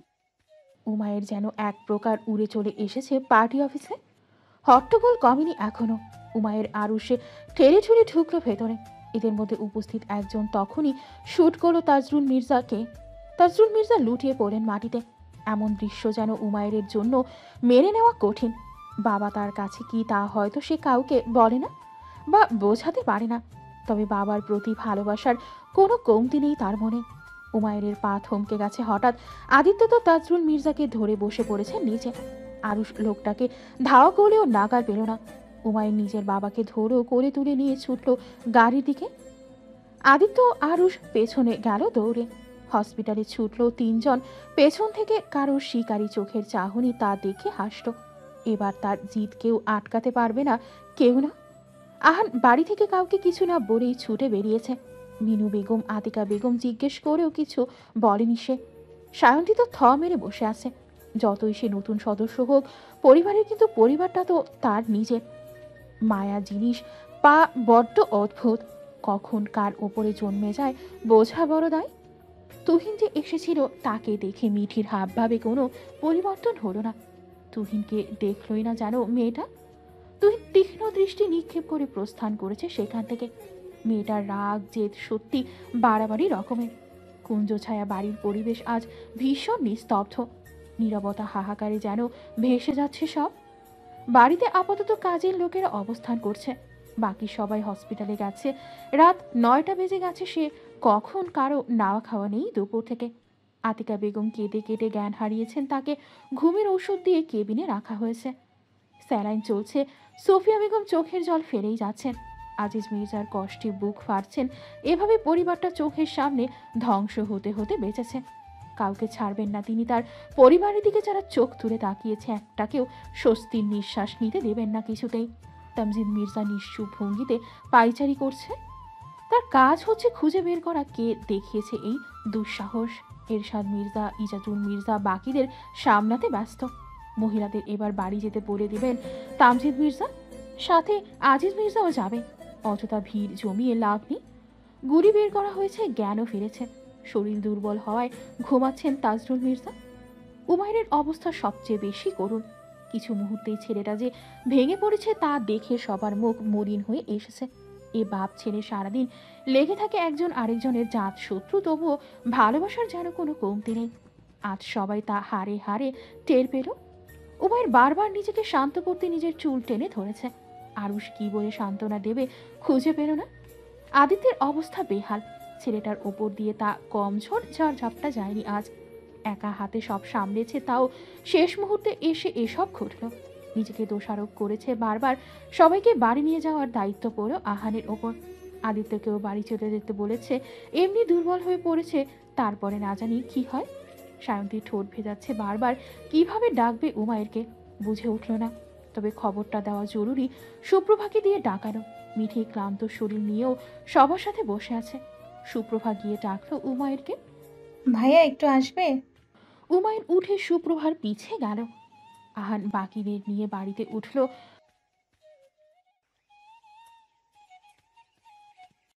উমায়ের যেন এক প্রকার উড়ে চলে এসেছে পার্টি অফিসে। হট্টগোল কমেনি এখনো। উমায়ের আরুষে ঠেলে ঠুলে ঢুকলো ভেতরে। এদের মধ্যে উপস্থিত একজন তখনই শুট করলো তাজরুল মির্জাকে। তাজরুল মির্জা লুটিয়ে পড়লেন মাটিতে। এমন দৃশ্য যেন উমায়ের জন্য মেনে নেওয়া কঠিন। বাবা তার কাছে কি তা হয়তো সে কাউকে বলে না বা বোঝাতে পারে না, তবে বাবার প্রতি ভালোবাসার কোনো কমতি নেই তার মনে। উমায়ের পা থমকে গেছে হঠাৎ। আদিত্য তো তাজরুল মির্জাকে ধরে বসে পড়েছে নিচে। আরুষ লোকটাকে ধাওয়া করলেও নাগাল পেল না। উমায়ের নিজের বাবাকে ধরেও কোলে তুলে নিয়ে ছুটল গাড়ির দিকে। আদিত্য আরুষ পেছনে গেল দৌড়ে। হসপিটালে ছুটল তিনজন। পেছন থেকে কারোর শিকারী চোখের চাহনি তা দেখে হাসল। এবার তার জিদ কেউ আটকাতে পারবে না, কেউ না। আহান বাড়ি থেকে কাউকে কিছু না বলেই ছুটে বেরিয়েছে। মিনু বেগম আতিকা বেগম জিজ্ঞেস করেও কিছু বলেনি সে। সায়ন্তী তো থ মেরে বসে আছে। যতই সে নতুন সদস্য হোক পরিবারের, কিন্তু পরিবারটা তো তার নিজের। মায়া জিনিস পা বড্ড অদ্ভুত, কখন কার ওপরে জন্মে যায় বোঝা বড় দায়। তুহিন যে এসেছিল তাকে দেখে মিঠির হাবভাবে কোনো পরিবর্তন হলো না। তুহিনকে দেখলই না যেন মেয়েটা। তুহিন তীক্ষ্ণ দৃষ্টি নিক্ষেপ করে প্রস্থান করেছে সেখান থেকে। মেয়েটার রাগ জেদ সত্যি বাড়াবাড়ি রকমের। কুঞ্জ ছায়া বাড়ির পরিবেশ আজ ভীষণ নিস্তব্ধ। নীরবতা হাহাকারে যেন ভেসে যাচ্ছে সব। বাড়িতে আপাতত কাজের লোকেরা অবস্থান করছে, বাকি সবাই হসপিটালে গেছে। রাত 9টা বেজে গেছে। সে কখন কারো নাওয়া খাওয়া নেই দুপুর থেকে। আতিকা বেগম কেঁদে কেটে জ্ঞান হারিয়েছেন। তাকে ঘুমের ঔষধ দিয়ে কেবিনে রাখা হয়েছে। স্যালাইন চলছে। সোফিয়া বেগম চোখের জল ফেলেই যাচ্ছেন। আজিজ মির্জার কষ্টে বুক ফাড়ছেন। এভাবে পরিবারটা চোখের সামনে ধ্বংস হতে হতে বেঁচেছে। কাউকে ছাড়বেন না তিনি। তার পরিবারের দিকে যারা চোখ তুলে তাকিয়েছে একটাকেও স্বস্তির নিঃশ্বাস নিতে দেবেন না কিছুতেই। তামজিদ মির্জা নিশ্চুপ ভঙ্গিতে পায়চারি করছে। তার কাজ হচ্ছে খুঁজে বের করা কে দেখিয়েছে এই দুঃসাহস। এরশাদ মির্জা, ইজাজুল মির্জা বাকিদের সামলাতে ব্যস্ত। মহিলাদের এবার বাড়ি যেতে বলে দিবেন তামজিদ মির্জা, সাথে আজিজ মির্জাও যাবে। অযথা ভিড় জমিয়ে লাভ নেই। গুলি বের করা হয়েছে, জ্ঞানও ফিরেছে। শরীর দুর্বল হওয়ায় ঘুমাচ্ছেন তাজরুল মির্জা। উমায়ের অবস্থা সবচেয়ে বেশি করুণ। কিছু মুহূর্তেই ছেলেটা যে ভেঙে পড়েছে তা দেখে সবার মুখ মলিন হয়ে এসেছে। এ বাপ ছেলে সারাদিন লেগে থাকে একজন আরেকজনের জাত শত্রু, তবুও ভালোবাসার যেন কোনো কমতি নেই। আজ সবাই তা হারে হারে টের পেল। উমায়ের বারবার নিজেকে শান্ত করতে নিজের চুল টেনে ধরেছে। আরুষ কি বলে সান্ত্বনা দেবে খুঁজে পেল না। আদিত্যের অবস্থা বেহাল। ছেলেটার ওপর দিয়ে তা কম ঝড় ঝাপটা যায়নি আজ। একা হাতে সব সামলেছে, তাও শেষ মুহূর্তে এসে এসব ঘটল। নিজেকে দোষারোপ করেছে বারবার। সবাইকে বাড়ি নিয়ে যাওয়ার দায়িত্ব পড়ল আহানের ওপর। আদিত্যকেও বাড়ি চলে যেতে বলেছে, এমনি দুর্বল হয়ে পড়েছে, তারপরে না জানি কি হয়। সায়ন্তী ঠোঁট ভেজাচ্ছে বারবার, কিভাবে ডাকবে উমায়েরকে বুঝে উঠল না। তবে খবরটা দেওয়া জরুরি, সুপ্রভাকে দিয়ে ডাকানো। মিঠি ক্লান্ত শরীর নিয়েও সবার সাথে বসে আছে। সুপ্রভা গিয়ে ডাকলো উমায়েরকে। ভাইয়া একটু আসবে? উমায়ের উঠে সুপ্রভার পিছে গেল। আহান বাকিদের নিয়ে বাড়িতে উঠল।